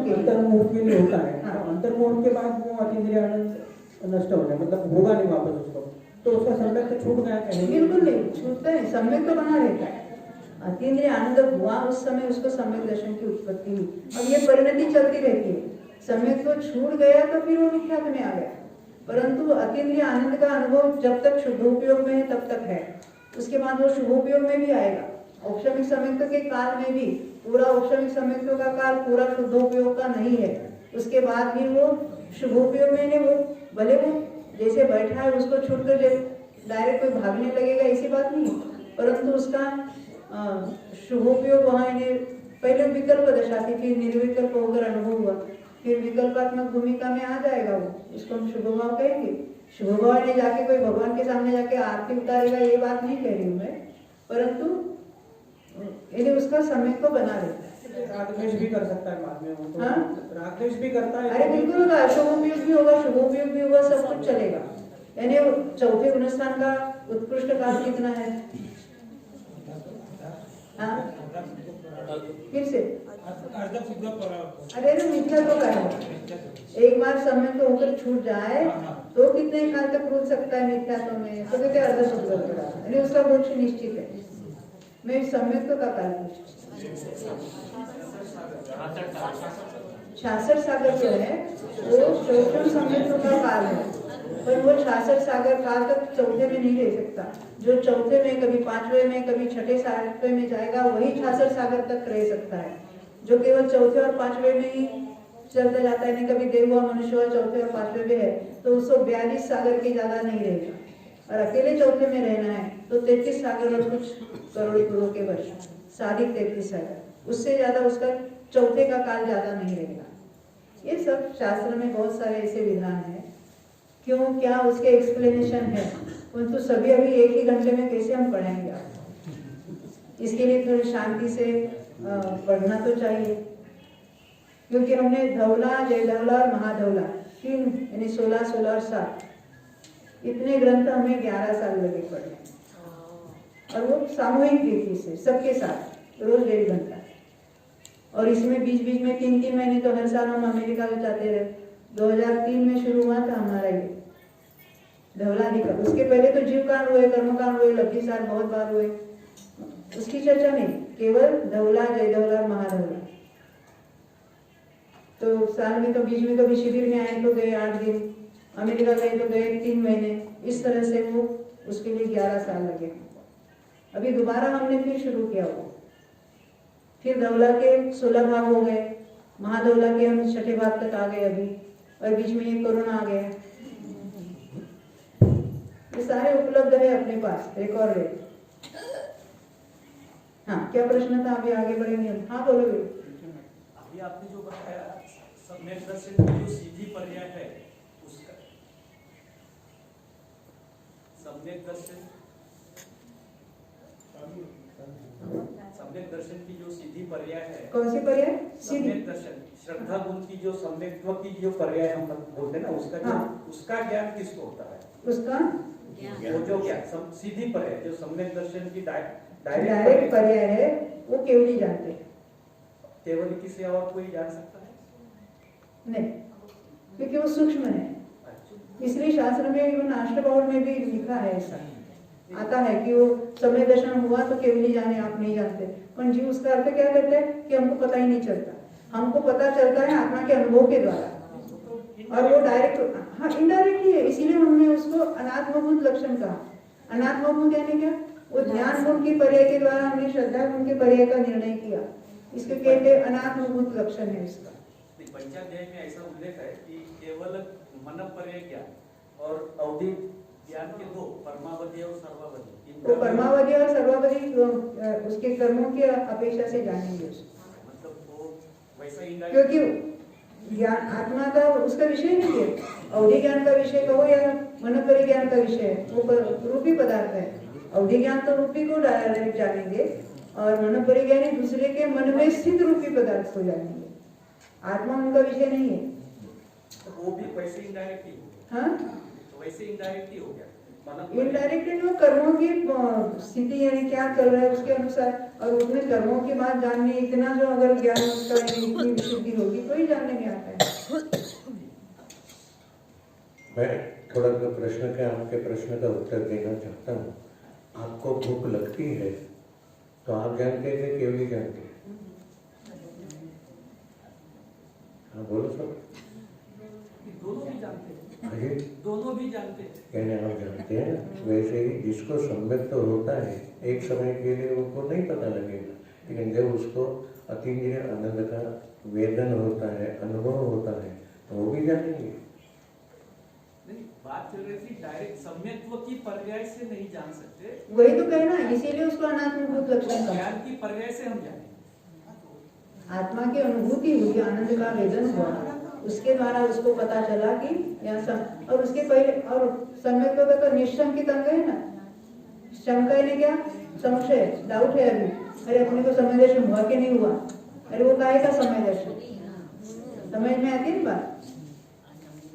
Speaker 10: के लिए होता है।
Speaker 1: हाँ।
Speaker 10: तो अंतर्मुख के बाद वो अतीन्द्रिय आनंद नष्ट हो गया, मतलब होगा नहीं वापस उसको, तो उसका सम्यक तो छूट गया कहीं?
Speaker 1: बिल्कुल नहीं छूटता है, सम्यक तो बना रहता है। अतीन्द्रिय आनंद हुआ उस समय उसको सम्यक दर्शन की उत्पत्ति हुई। अब ये परिणति चलती रहती है, सम्यक तो छूट गया तो फिर वो मिथ्यात्व में आ गया। परंतु अतीन्द्रिय आनंद का अनुभव जब तक शुद्धोपयोग में है तब तक है, उसके बाद वो शुभोपयोग में भी आएगा। औपशमिक सम्यक के काल में भी पूरा औपशमिक सम्यक का काल पूरा शुद्धोपयोग का नहीं है, उसके बाद भी वो शुभोपयोग में नहीं, वो भले वो जैसे बैठा है उसको छूटकर डायरेक्ट कोई भागने लगेगा ऐसी बात नहीं, परंतु उसका शुभोपयोग वहाँ पहले विकल्प दशा थी, फिर निर्विकल्प होकर अनुभव हुआ, फिर विकल्पात्मक भूमिका में आ जाएगा वो, इसको हम शुभ भाव कहेंगे। शुभ भाव ने जाके कोई भगवान के सामने जाके आरती उतारेगा ये बात नहीं कह रही हूँ मैं, परंतु यानी उसका समय को बना रहता है।
Speaker 10: रागद्वेष भी कर सकता है बाद में वो तो।
Speaker 1: हाँ?
Speaker 10: रागद्वेष भी करता है।
Speaker 1: अरे बिल्कुल होगा, अशुभोपयोग भी होगा, शुभोपयोग भी होगा, सब कुछ चलेगा। यानी चौथे गुणस्थान का उत्कृष्ट काल कितना है? हाँ? फिर से अरे तो मिथ्या तो का है, एक बार समय तो होकर छूट जाए तो कितने काल तक रुक सकता है मिथ्यात्व में, तो कहते अर्ध शुद्ध यानी उसका मोक्ष निश्चित है। मैं सम्यक का काल पूछ 66 सागर जो है वो शोषण सम्यक का काल है, पर वो 66 सागर काल तक चौथे में नहीं रह सकता। जो चौथे में, कभी पांचवें में, कभी छठे सातवें में जाएगा वही 66 सागर तक रह सकता है। जो केवल चौथे और पांचवें में ही चलता जाता है, नहीं कभी देव हुआ, मनुष्य हुआ, चौथे और पांचवें में है, तो 142 सागर के ज्यादा नहीं रहेगा। और अकेले चौथे में रहना है तो 33 सागर और कुछ करोड़ गुरु के वर्ष, साधिक 33 सागर, उससे ज्यादा उसका चौथे का काल ज्यादा नहीं रहेगा। ये सब शास्त्र में बहुत सारे ऐसे विधान है, क्यों क्या उसके एक्सप्लेनेशन है, परंतु सभी अभी एक ही घंटे में कैसे हम पढ़ेंगे आप? इसके लिए थोड़ी शांति से पढ़ना तो चाहिए, क्योंकि हमने धवला, जय धवला और महाधवला तीन यानी 16, 16 और 7 इतने ग्रंथ हमें 11 साल लगे पढ़ने, और वो सामूहिक रीति से सबके साथ रोज 1.5 घंटा। और इसमें बीच बीच में 3-3 महीने तो हर साल हम अमेरिका में जाते रहे। 2003 में शुरू हुआ था हमारा ये धवलादि का। उसके पहले तो जीव कांड हुए, कर्म कांड हुए, लब्धि सार बहुत बार हुए, उसकी चर्चा नहीं, केवल धवला, जय धवला, महाधवला। तो साल में तो बीच में कभी शिविर में आए तो गए 8 दिन, अमेरिका गए तो गए 3 महीने, इस तरह से वो उसके लिए 11 साल लगे। अभी दोबारा हमने फिर शुरू किया वो, फिर धवला के 16 भाग हो गए, महाधवला के हम 6ठे भाग तक आ गए अभी, और बीच में ये कोरोना आ गया। ये सारे उपलब्ध है अपने पास, रिकॉर्ड है। हाँ, क्या प्रश्न था? अभी आगे बढ़ेंगे। हाँ बोलो।
Speaker 5: अभी आपने जो बताया सम्यक दर्शन की जो सीधी पर्याय है उसका सम्यक दर्शन की जो सीधी पर्याय है।
Speaker 1: कौन सी पर्याय? सीधी।
Speaker 5: सम्यक दर्शन श्रद्धा गुण की जो सम्यक्त्व की जो पर्याय हम बोलते हैं ना, उसका
Speaker 1: हाँ।
Speaker 5: उसका ज्ञान किसको होता है?
Speaker 1: उसका
Speaker 5: वो जो ज्ञान सीधी पर्याय जो सम्यक दर्शन की
Speaker 1: डायरेक्ट पर्याय है वो केवल जानते हैं।
Speaker 5: केवल किसी और कोई जान सकता है?
Speaker 1: नहीं, क्योंकि वो सूक्ष्म है। इसलिए शास्त्र में इवन अष्टप्रहर में भी लिखा है, ऐसा आता है कि वो समय दर्शन हुआ तो केवल जाने, आप नहीं जानते। पर जीव उसका अर्थ क्या करते हैं कि हमको पता ही नहीं चलता। हमको पता चलता है आत्मा के अनुभव के द्वारा, और वो डायरेक्ट, हाँ इनडायरेक्ट ही है। इसीलिए उन्होंने उसको अनात्मभूत लक्षण कहा। अनात्मभूत यानी क्या? वो ज्ञान गुण की पर्याय के द्वारा हमने श्रद्धा गुण के पर्याय का निर्णय किया, इसके कहते हैं अनात्मभूत लक्षण है इसका।
Speaker 5: पंचाध्याय में ऐसा उल्लेख है कि केवल मन पर्याय ज्ञान और अवधि ज्ञान के दो, परमावधि और सर्वावधि।
Speaker 1: वो परमावधि और सर्वावधि उसके कर्मों की अपेक्षा से जानेंगे उसको,
Speaker 5: मतलब वो वैसा ही
Speaker 1: क्योंकि ज्ञान आत्मा का उसका विषय नहीं है। अवधि ज्ञान का विषय कहो या मन परिज्ञान का विषय है, वो रूपी पदार्थ है। अवधि ज्ञान तो रूपी को डायरेक्ट जानेंगे, और मन परिज्ञानी दूसरे के मन में स्थित रूपी पदार्थ को जानेंगे। आत्मा उनका विषय नहीं है।
Speaker 5: तो वो भी वैसे इनडायरेक्ट ही हो गया।
Speaker 1: हाँ,
Speaker 5: तो वैसे इनडायरेक्ट ही हो गया।
Speaker 1: इनडायरेक्टली वो कर्मों की स्थिति यानी क्या चल रहा है उसके अनुसार, और उसमें कर्मों की बात जाननी, इतना जो अगर ज्ञान उसका इतनी विशुद्धि होगी तो ही जानने में आता है।
Speaker 4: मैं थोड़ा सा प्रश्न के आपके प्रश्न का उत्तर देना चाहता हूँ। आपको भूख लगती है तो आप जानते हैं कि केवल जानते हैं? हाँ बोलो सब।
Speaker 5: दोनों भी जानते हैं।
Speaker 4: अरे
Speaker 5: दोनों भी जानते हैं।
Speaker 4: कहने आप जानते हैं ना, वैसे ही जिसको सम्यक तो होता है एक समय के लिए उनको नहीं पता लगेगा, लेकिन जब उसको अतीन्द्रिय आनंद का वेदन होता है, अनुभव होता है, तो वो भी जानेंगे।
Speaker 5: नहीं, बात चल रही थी डायरेक्ट सम्यक्त्व की पर्याय से नहीं जान सकते।
Speaker 1: वही तो कहना, इसीलिए उसको अनात्मभूत लक्षण कहा।
Speaker 5: ज्ञान की पर्याय से हम जानेंगे।
Speaker 1: आत्मा की अनुभूति हुई, आनंद का वेदन हुआ, उसके द्वारा उसको पता चला कि यहाँ और उसके पहले, और सम्यक का निशंकित अंग है ना। शंका ने क्या? संशय, डाउट है अभी। अरे अपने को समय दर्शन हुआ कि नहीं हुआ? अरे वो काहे का समय दर्शन? समझ में आती है ना बात?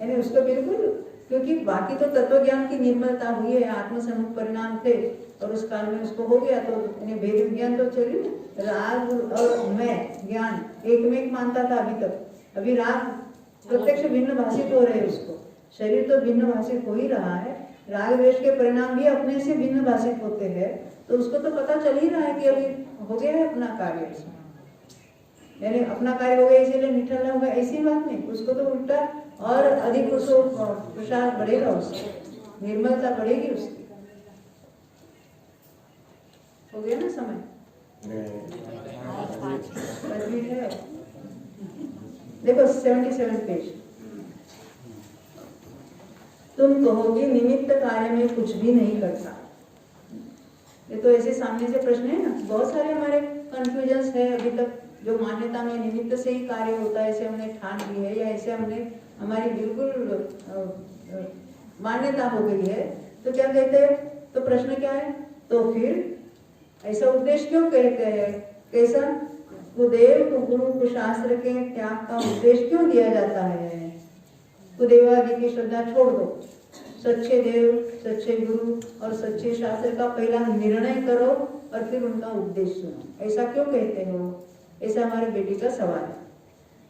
Speaker 1: यानी उसको बिल्कुल, क्योंकि बाकी तो तत्व ज्ञान की निर्मलता हुई है, आत्मसम्मुख परिणाम थे, और उस काल में उसको हो गया, तो भेद विज्ञान तो चली। राग और मैं ज्ञान एक में एक मानता था अभी तक। अभी राग प्रत्यक्ष भिन्न भाषित हो रहे, उसको शरीर तो भिन्न भाषित हो ही रहा है, राग द्वेष के परिणाम भी अपने से भिन्न भाषित होते हैं, तो उसको तो पता चल ही रहा है कि अभी हो गया है अपना कार्य, यानी अपना कार्य हो गया इसीलिए निठल्ला होगा, ऐसी बात नहीं। उसको तो उल्टा और अधिक उसको प्रसाद बढ़ेगा, उसको निर्मलता बढ़ेगी उसकी। हो गया ना समय? है देखो 77 पेज। तुम कहोगे निमित्त कार्य में कुछ भी नहीं करता। ये तो ऐसे सामने से प्रश्न है ना, बहुत सारे हमारे कंफ्यूजन्स है अभी तक, जो मान्यता में निमित्त से ही कार्य होता है ऐसे हमने ठान ली है, या ऐसे हमने हमारी बिल्कुल मान्यता हो गई है। तो क्या कहते हैं? तो प्रश्न क्या है? तो फिर ऐसा उद्देश्य क्यों कहते हैं? कैसा? कुदेव को गुरु को शास्त्र के त्याग का उद्देश्य क्यों दिया जाता है? कुदेवादि की श्रद्धा छोड़ दो, सच्चे देव, सच्चे गुरु और सच्चे शास्त्र का पहला निर्णय करो और फिर उनका उपदेश सुनो। ऐसा क्यों कहते हो? ऐसा हमारे बेटी का सवाल है।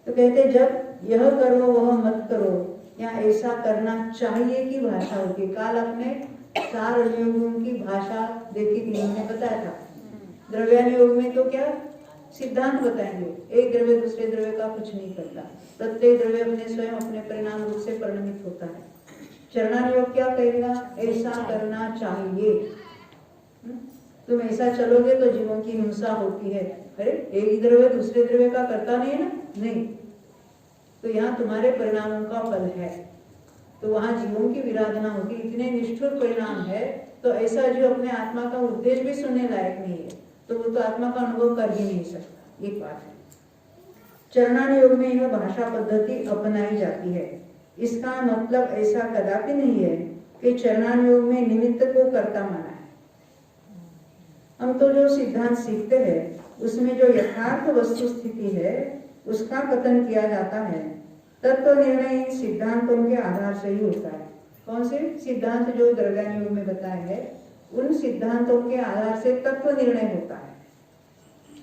Speaker 1: तो कहते जब यह करो वह मत करो, या ऐसा करना चाहिए की भाषा होगी। काल अपने 4 योगों की भाषा देखी थी, हमने बताया था। द्रव्यान योग में तो क्या सिद्धांत बताएंगे, एक द्रव्य दूसरे द्रव्य का कुछ नहीं करता, प्रत्येक द्रव्य अपने स्वयं अपने परिणाम रूप से परिणमित होता है। चरणान योग क्या कहेगा? ऐसा करना चाहिए, तुम ऐसा चलोगे तो जीवों की हिंसा होती है। अरे एक ही द्रव्य दूसरे द्रव्य का करता नहीं है ना, नहीं, तो यहाँ तुम्हारे परिणामों का फल है, तो वहां जीवों की विराधना होगी। इतने निष्ठुर परिणाम है, तो ऐसा जो अपने आत्मा का उद्देश्य भी सुनने लायक नहीं है, तो वो तो आत्मा का अनुभव कर ही नहीं सकता। एक बात है। चरणानुयोग में यह भाषा पद्धति अपनाई जाती है। इसका मतलब ऐसा कदापि नहीं है कि चरणानुयोग में निमित्त को कर्ता माना है। हम तो जो सिद्धांत सीखते हैं उसमें जो यथार्थ वस्तु स्थिति है उसका कथन किया जाता है। तत्व निर्णय इन सिद्धांतों के आधार से ही होता है। कौन से सिद्धांत जो द्रव्यानुयोग में बताए हैं उन सिद्धांतों के आधार से तत्व निर्णय होता है।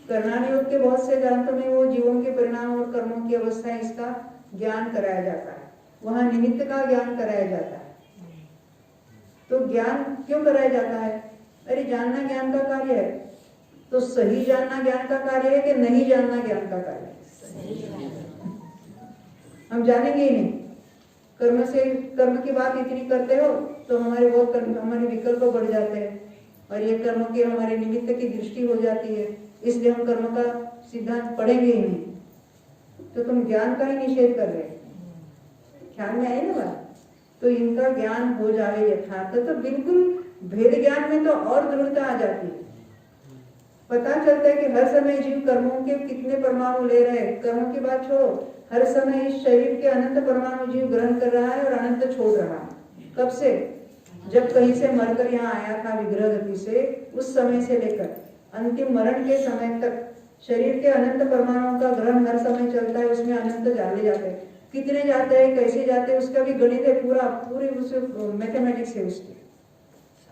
Speaker 1: कर्णानुयोग के बहुत से ग्रंथों में वो जीवों के परिणाम और कर्मों की अवस्था इसका ज्ञान कराया जाता है, वहां निमित्त का ज्ञान कराया जाता है। तो ज्ञान क्यों कराया जाता है? अरे जानना ज्ञान का कार्य है, तो सही जानना ज्ञान का कार्य है कि नहीं जानना ज्ञान का कार्य है? हम जानेंगे ही नहीं। कर्म की बात इतनी करते हो तो हमारे विकल्प बढ़ जाते हैं और ये कर्मों के हमारे निमित्त की दृष्टि हो जाती है, इसलिए हम कर्म का सिद्धांत पढ़ेंगे ही नहीं। तो तुम ज्ञान का ही निषेध कर रहे हैं। ख्याल में आई ना बात? तो इनका ज्ञान हो जाए यथार्थ तो बिल्कुल भेद ज्ञान में तो और दृढ़ता आ जाती है। पता चलता है कि हर समय जीव कर्मों के कितने परमाणु ले रहे हैं। कर्मों की बात छोड़ो, हर समय इस शरीर के अनंत परमाणु जीव ग्रहण कर रहा है और अनंत छोड़ रहा है। कब से? जब कहीं से मरकर यहाँ आया था विग्रह गति से, उस समय से लेकर अंतिम मरण के समय तक शरीर के अनंत परमाणुओं का ग्रहण हर समय चलता है। उसमें अनंत जाले जाते हैं। कितने जाते हैं, कैसे जाते हैं, उसका भी गणित है, पूरी उस मैथमेटिक्स है उसकी।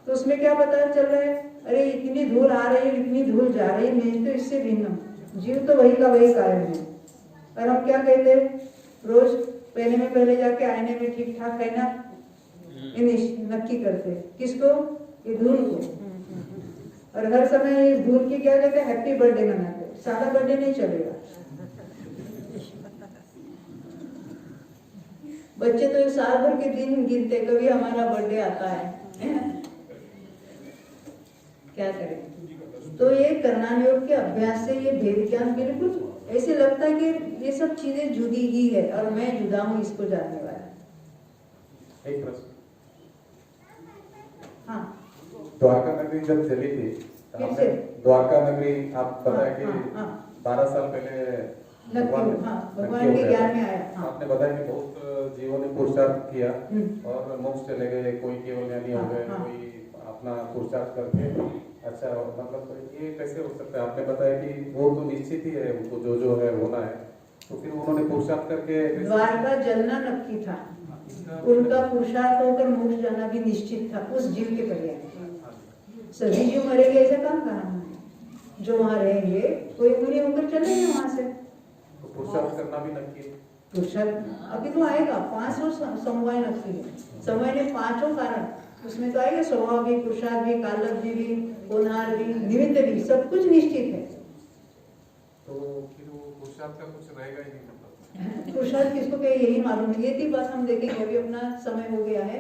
Speaker 1: तो उसमें क्या पता चल रहा है? अरे इतनी धूल आ रही है, इतनी धूल जा रही है, मैं तो इससे भिन्न हूँ। जीव तो वही का वही कारण है। और हम क्या कहते हैं? रोज पहले जाके आईने में ठीक ठाक है ना, नक्की करते हैं। किसको? ये धूल को। और हर समय इस धूल की क्या कहते हैं? हैप्पी बर्थडे मनाते हैं। सादा बर्थडे नहीं चलेगा। बच्चे तो साल भर के दिन गिनते, कभी हमारा बर्थडे आता है क्या करें? तो ये कर्णानुयोग के अभ्यास से ये भेद ज्ञान बिल्कुल ऐसे लगता है कि ये सब चीजें जुदी ही है और मैं जुदा हूँ इसको जानने वाला।
Speaker 11: एक प्रश्न।
Speaker 1: हाँ,
Speaker 11: द्वारका नगरी जब चली थी,
Speaker 1: किससे?
Speaker 11: द्वारका नगरी आप बताया कि
Speaker 1: हाँ,
Speaker 11: 12 साल पहले
Speaker 1: भगवान के ज्ञान में आया। हाँ।
Speaker 11: आपने बताया कि बहुत जीवों ने पुरुषार्थ किया और मोक्ष चले गए, कोई केवल ज्ञानी हो गए, कोई अपना पुरुषार्थ करके अच्छा, मतलब ये कैसे हो सकता है? आपने बताया कि वो तो निश्चित ही है, उनको जो है होना है, तो फिर उन्होंने पुरुषार्थ करके
Speaker 1: द्वारका जलना नक्की था, उनका पुरुषार्थ होकर मोक्ष जाना भी निश्चित था उस जीव के पर्याय। सभी जीव मरेंगे ऐसा काम कहा? जो वहाँ रहेंगे कोई मुनि होकर चलेंगे वहां से।
Speaker 11: तो पुरुषार्थ करना भी नक्की है।
Speaker 1: पुरुषार्थ अभी तो आएगा, 5 समवाय नक्की है। समय ने 5 कारण उसमें तो आएगा, स्वभाव भी, पुरुषार्थ भी, कालब्धि भी, होनहार भी, निमित्त भी, सब कुछ निश्चित है।
Speaker 11: तो फिर वो पुरुषार्थ का कुछ रहेगा ही नहीं मतलब।
Speaker 1: पुरुषार्थ किसको कहे यही मालूम है। ये थी बात हम देखेंगे, अभी अपना समय हो गया है,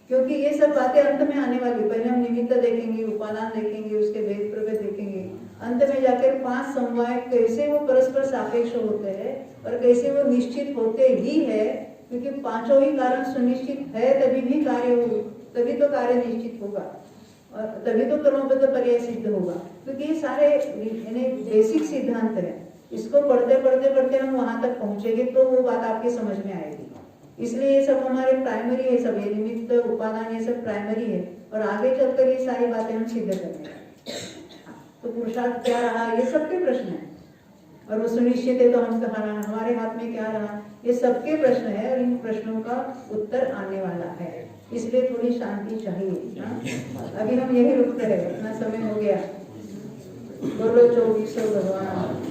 Speaker 1: क्योंकि ये सब बातें अंत में आने वाली। पहले हम निमित्त देखेंगे, उपादान देखेंगे, उसके भेद प्रभेद देखेंगे, अंत में जाकर 5 समवाय कैसे वो परस्पर सापेक्ष होते हैं और कैसे वो निश्चित होते ही है, क्योंकि 5 ही कारण सुनिश्चित है तभी भी कार्य हो, तभी तो कार्य निश्चित होगा और तभी तो कर्मबद्ध पर्याय सिद्ध होगा। क्योंकि ये सारे बेसिक सिद्धांत है। इसको पढ़ते हम वहां तक पहुंचेंगे तो वो बात आपके समझ में आएगी। इसलिए ये सब हमारे प्राइमरी है, सब ये निमित्त उपादान ये सब प्राइमरी है और आगे चलकर ये सारी बातें हम सिद्ध करेंगे। तो पुरुषार्थ क्या रहा, ये सबके प्रश्न है और वो सुनिश्चित है तो हम हमारे हाथ में क्या रहा, ये सबके प्रश्न है और इन प्रश्नों का उत्तर आने वाला है। इसलिए थोड़ी शांति चाहिए। अभी हम यही रुकते हैं, अपना समय हो गया। बोलो 2400 भगवान।